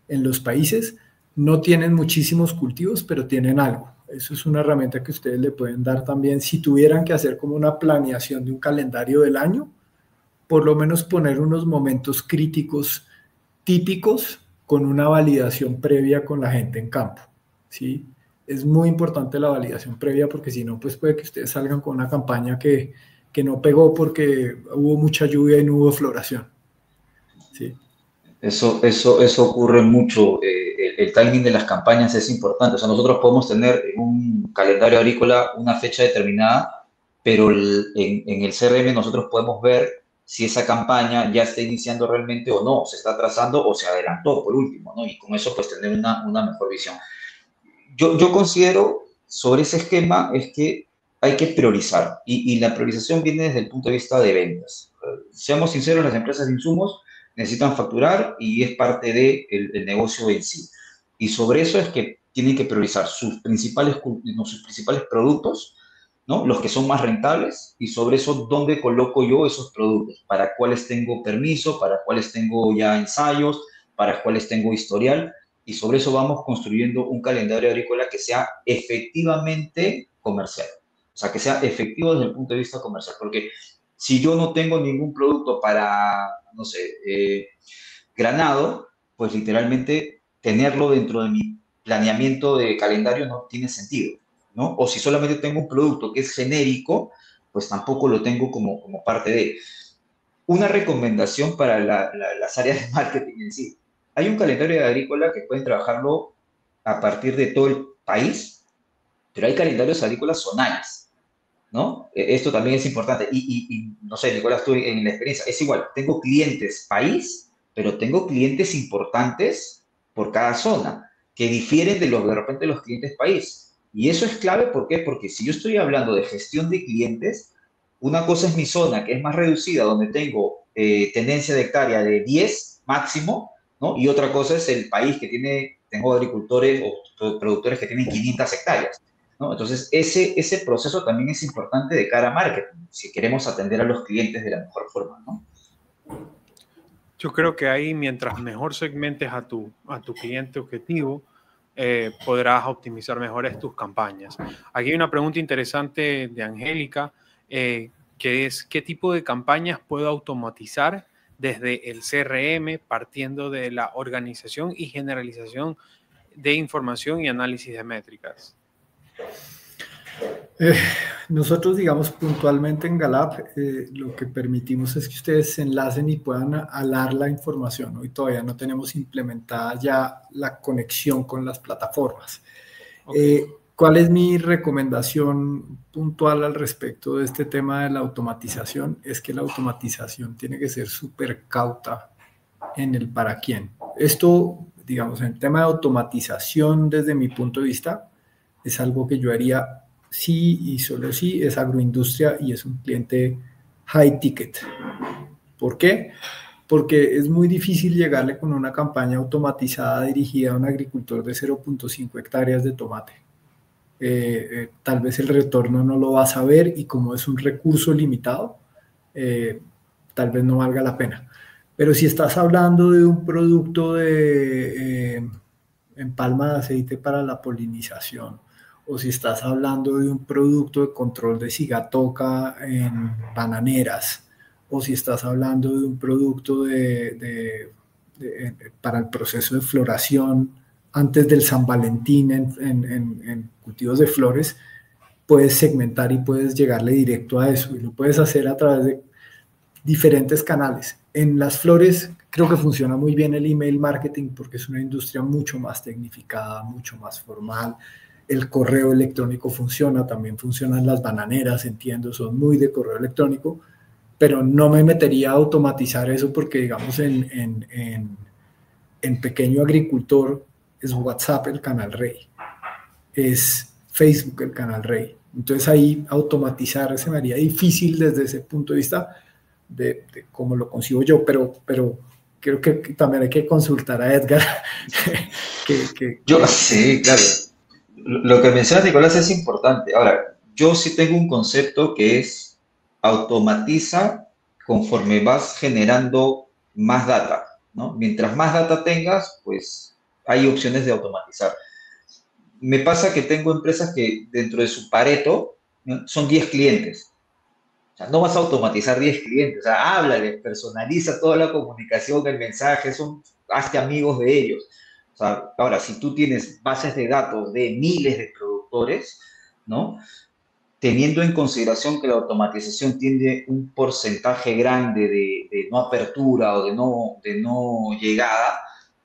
en los países. No tienen muchísimos cultivos, pero tienen algo. Eso es una herramienta que ustedes le pueden dar también. Si tuvieran que hacer como una planeación de un calendario del año, por lo menos poner unos momentos críticos típicos con una validación previa con la gente en campo, ¿sí? es muy importante la validación previa, porque si no, pues puede que ustedes salgan con una campaña que no pegó porque hubo mucha lluvia y no hubo floración. ¿Sí? Eso ocurre mucho. El timing de las campañas es importante. O sea, nosotros podemos tener en un calendario agrícola una fecha determinada, pero en el CRM nosotros podemos ver si esa campaña ya está iniciando realmente o no, se está atrasando o se adelantó por último, ¿no? Y con eso pues tener una mejor visión. Yo considero sobre ese esquema es que hay que priorizar y la priorización viene desde el punto de vista de ventas. Seamos sinceros, las empresas de insumos necesitan facturar y es parte del negocio en sí. Y sobre eso es que tienen que priorizar sus principales productos, ¿no? Los que son más rentables, y sobre eso dónde coloco yo esos productos, para cuáles tengo permiso, para cuáles tengo ya ensayos, para cuáles tengo historial, y sobre eso vamos construyendo un calendario agrícola que sea efectivamente comercial. O sea, que sea efectivo desde el punto de vista comercial, porque si yo no tengo ningún producto para, no sé, granado, pues literalmente tenerlo dentro de mi planeamiento de calendario no tiene sentido, ¿no? O si solamente tengo un producto que es genérico, pues tampoco lo tengo como parte de. Una recomendación para las áreas de marketing en sí. Hay un calendario agrícola que pueden trabajarlo a partir de todo el país, pero hay calendarios agrícolas zonales, ¿no? Esto también es importante. Y no sé, Nicolás, tú en la experiencia, es igual, tengo clientes país, pero tengo clientes importantes por cada zona, que difieren de repente los clientes país. Y eso es clave, ¿por qué? Porque si yo estoy hablando de gestión de clientes, una cosa es mi zona, que es más reducida, donde tengo tendencia de hectárea de 10 máximo, ¿no? Y otra cosa es el país que tengo agricultores o productores que tienen 500 hectáreas, ¿no? Entonces, ese proceso también es importante de cara a marketing, si queremos atender a los clientes de la mejor forma, ¿no? Yo creo que ahí, mientras mejor segmentes a tu cliente objetivo, podrás optimizar mejores tus campañas. Aquí hay una pregunta interesante de Angélica, que es, ¿qué tipo de campañas puedo automatizar desde el CRM, partiendo de la organización y generalización de información y análisis de métricas? Nosotros, digamos, puntualmente en Galap, lo que permitimos es que ustedes se enlacen y puedan alar la información, ¿no? Y todavía no tenemos implementada ya la conexión con las plataformas. Okay. ¿Cuál es mi recomendación puntual al respecto de este tema de la automatización? Es que la automatización tiene que ser súper cauta en el para quién. Esto, digamos, en el tema de automatización, desde mi punto de vista, es algo que yo haría sí y solo sí es agroindustria y es un cliente high ticket. ¿Por qué? Porque es muy difícil llegarle con una campaña automatizada dirigida a un agricultor de 0.5 hectáreas de tomate. Tal vez el retorno no lo vas a ver y como es un recurso limitado, tal vez no valga la pena. Pero si estás hablando de un producto de empalma de aceite para la polinización, o si estás hablando de un producto de control de sigatoca en bananeras, o si estás hablando de un producto para el proceso de floración antes del San Valentín en cultivos de flores, puedes segmentar y puedes llegarle directo a eso, y lo puedes hacer a través de diferentes canales. En las flores creo que funciona muy bien el email marketing porque es una industria mucho más tecnificada, mucho más formal. El correo electrónico funciona, también funcionan las bananeras, entiendo, son muy de correo electrónico, pero no me metería a automatizar eso porque, digamos, en pequeño agricultor es WhatsApp el canal rey, es Facebook el canal rey. Entonces ahí automatizar se me haría difícil desde ese punto de vista de cómo lo consigo yo, pero creo que también hay que consultar a Edgar. Sí, claro. Lo que menciona Nicolás es importante. Ahora, yo sí tengo un concepto que es automatiza conforme vas generando más data, ¿no? Mientras más data tengas, pues hay opciones de automatizar. Me pasa que tengo empresas que dentro de su Pareto, ¿no?, son 10 clientes. O sea, no vas a automatizar 10 clientes. O sea, háblale, personaliza toda la comunicación, el mensaje, hazte amigos de ellos. O sea, ahora, si tú tienes bases de datos de miles de productores, ¿no? Teniendo en consideración que la automatización tiene un porcentaje grande de no apertura o de no llegada,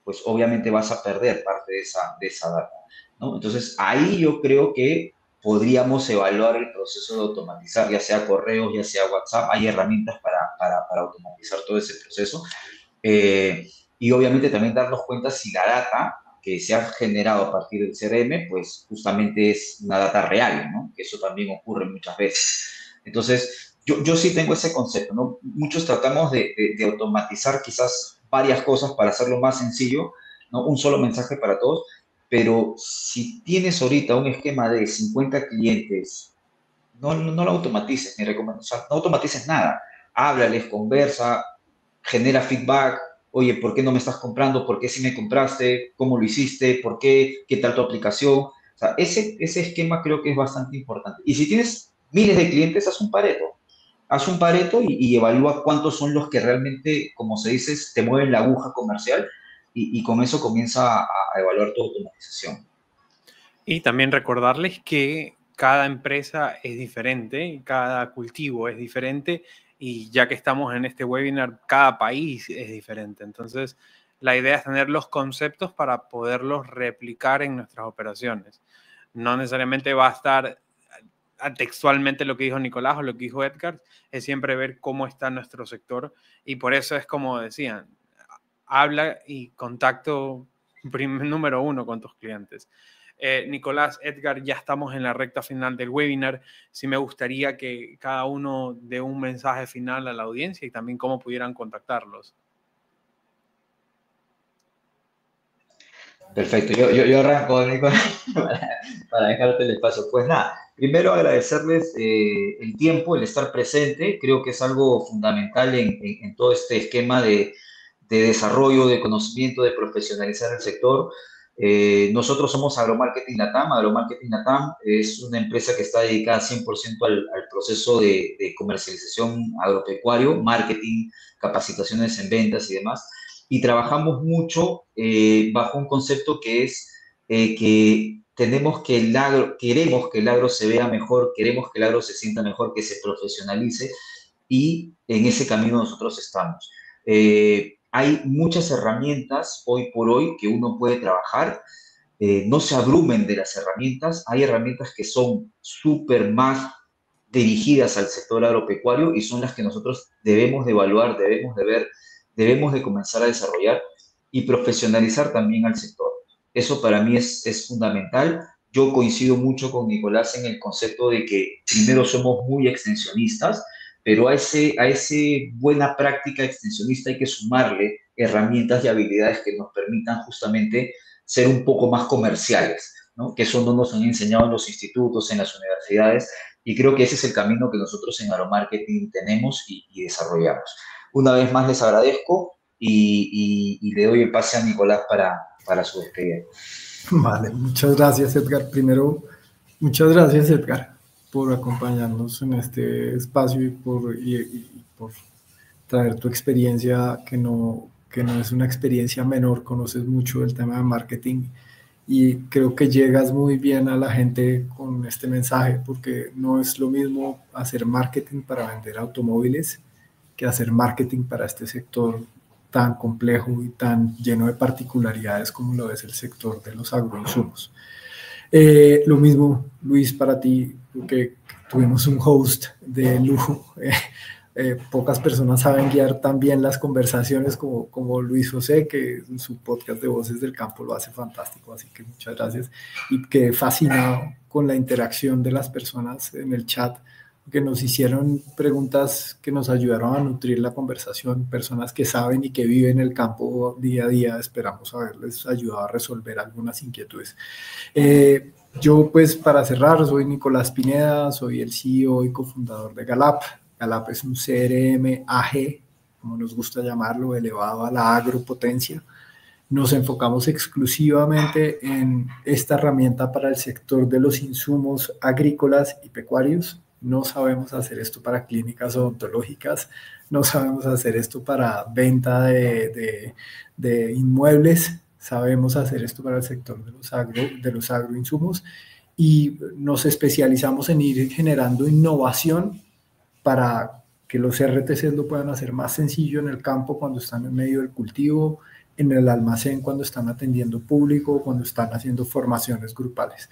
pues obviamente vas a perder parte de esa data, ¿no? Entonces, ahí yo creo que podríamos evaluar el proceso de automatizar, ya sea correos, ya sea WhatsApp, hay herramientas para automatizar todo ese proceso. Y obviamente también darnos cuenta si la data que se ha generado a partir del CRM, pues justamente es una data real, ¿no? Que eso también ocurre muchas veces. Entonces, yo sí tengo ese concepto, ¿no? Muchos tratamos de automatizar quizás varias cosas para hacerlo más sencillo, ¿no? Un solo mensaje para todos, pero si tienes ahorita un esquema de 50 clientes, no lo automatices, ni o sea, no automatices nada. Háblales, conversa, genera feedback. Oye, ¿por qué no me estás comprando? ¿Por qué sí me compraste? ¿Cómo lo hiciste? ¿Por qué? ¿Qué tal tu aplicación? O sea, ese esquema creo que es bastante importante. Y si tienes miles de clientes, haz un pareto. Haz un pareto y evalúa cuántos son los que realmente, como se dice, te mueven la aguja comercial y con eso comienza a evaluar tu automatización. Y también recordarles que cada empresa es diferente, cada cultivo es diferente y ya que estamos en este webinar, cada país es diferente. Entonces, la idea es tener los conceptos para poderlos replicar en nuestras operaciones. No necesariamente va a estar textualmente lo que dijo Nicolás o lo que dijo Edgar, es siempre ver cómo está nuestro sector y por eso es como decían, habla y contacto número uno con tus clientes. Nicolás, Edgar, ya estamos en la recta final del webinar. Sí me gustaría que cada uno dé un mensaje final a la audiencia y también cómo pudieran contactarlos. Perfecto, yo arranco Nico, para dejarte el espacio. Pues nada, primero agradecerles el tiempo, el estar presente, creo que es algo fundamental en todo este esquema de desarrollo, de conocimiento, de profesionalizar el sector. Nosotros somos Agromarketing Latam. Agromarketing Latam es una empresa que está dedicada 100% al proceso de comercialización agropecuario, marketing, capacitaciones en ventas y demás y trabajamos mucho bajo un concepto que es que queremos que el agro se vea mejor, queremos que el agro se sienta mejor, que se profesionalice y en ese camino nosotros estamos. Hay muchas herramientas hoy por hoy que uno puede trabajar. No se abrumen de las herramientas. Hay herramientas que son súper más dirigidas al sector agropecuario y son las que nosotros debemos de evaluar, debemos de ver, debemos de comenzar a desarrollar y profesionalizar también al sector. Eso para mí es fundamental. Yo coincido mucho con Nicolás en el concepto de que primero somos muy extensionistas, pero a ese buena práctica extensionista hay que sumarle herramientas y habilidades que nos permitan justamente ser un poco más comerciales, ¿no? Que eso no nos han enseñado en los institutos, en las universidades, y creo que ese es el camino que nosotros en Agromarketing tenemos y desarrollamos. Una vez más les agradezco y le doy el pase a Nicolás para su despedida. Vale, muchas gracias, Edgar. Primero, muchas gracias, Edgar, por acompañarnos en este espacio y por traer tu experiencia, que no es una experiencia menor, conoces mucho del tema de marketing y creo que llegas muy bien a la gente con este mensaje, porque no es lo mismo hacer marketing para vender automóviles que hacer marketing para este sector tan complejo y tan lleno de particularidades como lo es el sector de los agroinsumos. Lo mismo, Luis, para ti, que tuvimos un host de lujo. Pocas personas saben guiar tan bien las conversaciones como Luis José, que en su podcast de Voces del Campo lo hace fantástico, así que muchas gracias. Y quedé fascinado con la interacción de las personas en el chat, que nos hicieron preguntas que nos ayudaron a nutrir la conversación, personas que saben y que viven el campo día a día. Esperamos haberles ayudado a resolver algunas inquietudes. Yo, pues, para cerrar, soy Nicolás Pineda, soy el CEO y cofundador de Galap. Galap es un CRM AG, como nos gusta llamarlo, elevado a la agropotencia. Nos enfocamos exclusivamente en esta herramienta para el sector de los insumos agrícolas y pecuarios. No sabemos hacer esto para clínicas odontológicas, no sabemos hacer esto para venta de inmuebles. sabemos hacer esto para el sector de los agroinsumos y nos especializamos en ir generando innovación para que los RTCs lo puedan hacer más sencillo en el campo cuando están en medio del cultivo, en el almacén cuando están atendiendo público, cuando están haciendo formaciones grupales.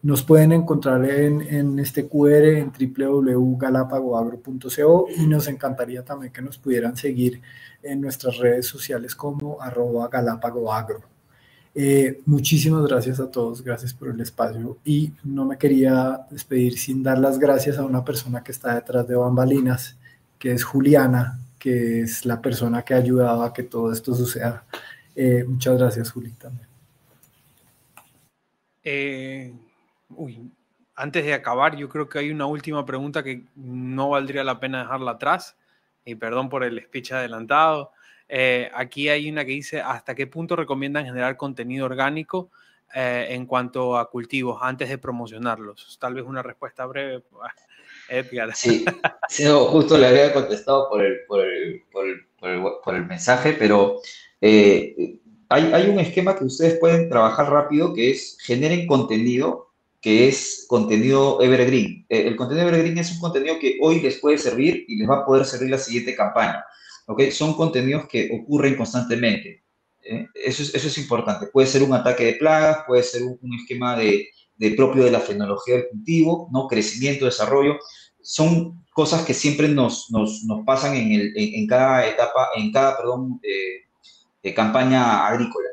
Nos pueden encontrar en este QR en www.galapagoagro.co y nos encantaría también que nos pudieran seguir en nuestras redes sociales como @galapagoagro. Muchísimas gracias a todos, gracias por el espacio y no me quería despedir sin dar las gracias a una persona que está detrás de bambalinas, que es Juliana, que es la persona que ha ayudado a que todo esto suceda. Muchas gracias, Juli, también. Antes de acabar, yo creo que hay una última pregunta que no valdría la pena dejarla atrás, y perdón por el speech adelantado. Aquí hay una que dice, ¿hasta qué punto recomiendan generar contenido orgánico en cuanto a cultivos antes de promocionarlos? Tal vez una respuesta breve, Edgar. Sí, sí, no, justo le había contestado por el mensaje, pero hay un esquema que ustedes pueden trabajar rápido, que es generen contenido, que es contenido evergreen. El contenido evergreen es un contenido que hoy les puede servir y les va a poder servir la siguiente campaña. ¿Okay? Son contenidos que ocurren constantemente. Eso es importante. Puede ser un ataque de plagas, puede ser un esquema propio de la tecnología del cultivo, ¿no? Crecimiento, desarrollo. Son cosas que siempre nos pasan en cada etapa, campaña agrícola.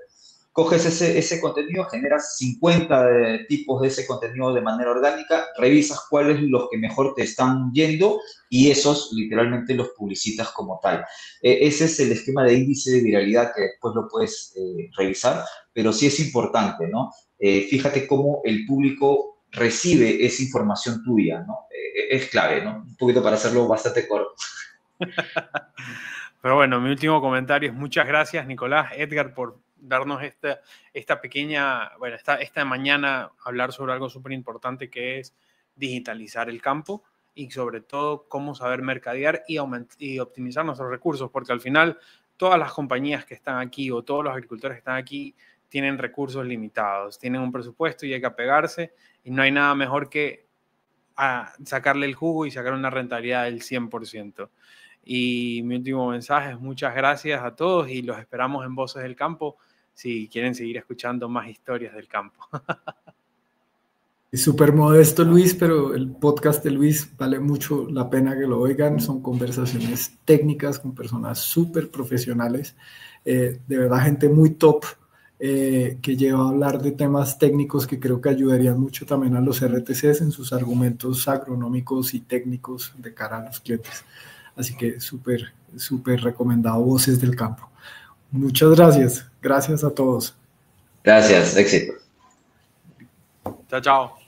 Coges ese contenido, generas 50 tipos de ese contenido de manera orgánica, revisas cuáles los que mejor te están yendo y esos literalmente los publicitas como tal. Ese es el esquema de índice de viralidad que después lo puedes revisar, pero sí es importante, ¿no? Fíjate cómo el público recibe esa información tuya, ¿no? Es clave, ¿no? Un poquito para hacerlo bastante corto. Pero bueno, mi último comentario es muchas gracias, Nicolás, Edgar, por darnos esta pequeña, bueno, esta mañana hablar sobre algo súper importante que es digitalizar el campo y sobre todo cómo saber mercadear y optimizar nuestros recursos, porque al final todas las compañías que están aquí o todos los agricultores que están aquí tienen recursos limitados, tienen un presupuesto y hay que apegarse y no hay nada mejor que sacarle el jugo y sacar una rentabilidad del 100%. Y mi último mensaje es muchas gracias a todos y los esperamos en Voces del Campo si quieren seguir escuchando más historias del campo. Es súper modesto, Luis, pero el podcast de Luis vale mucho la pena que lo oigan. Son conversaciones técnicas con personas súper profesionales, de verdad gente muy top, que lleva a hablar de temas técnicos que creo que ayudarían mucho también a los RTCs en sus argumentos agronómicos y técnicos de cara a los clientes. Así que súper, súper recomendado Voces del Campo. Muchas gracias. Gracias a todos. Gracias, éxito. Chao, chao.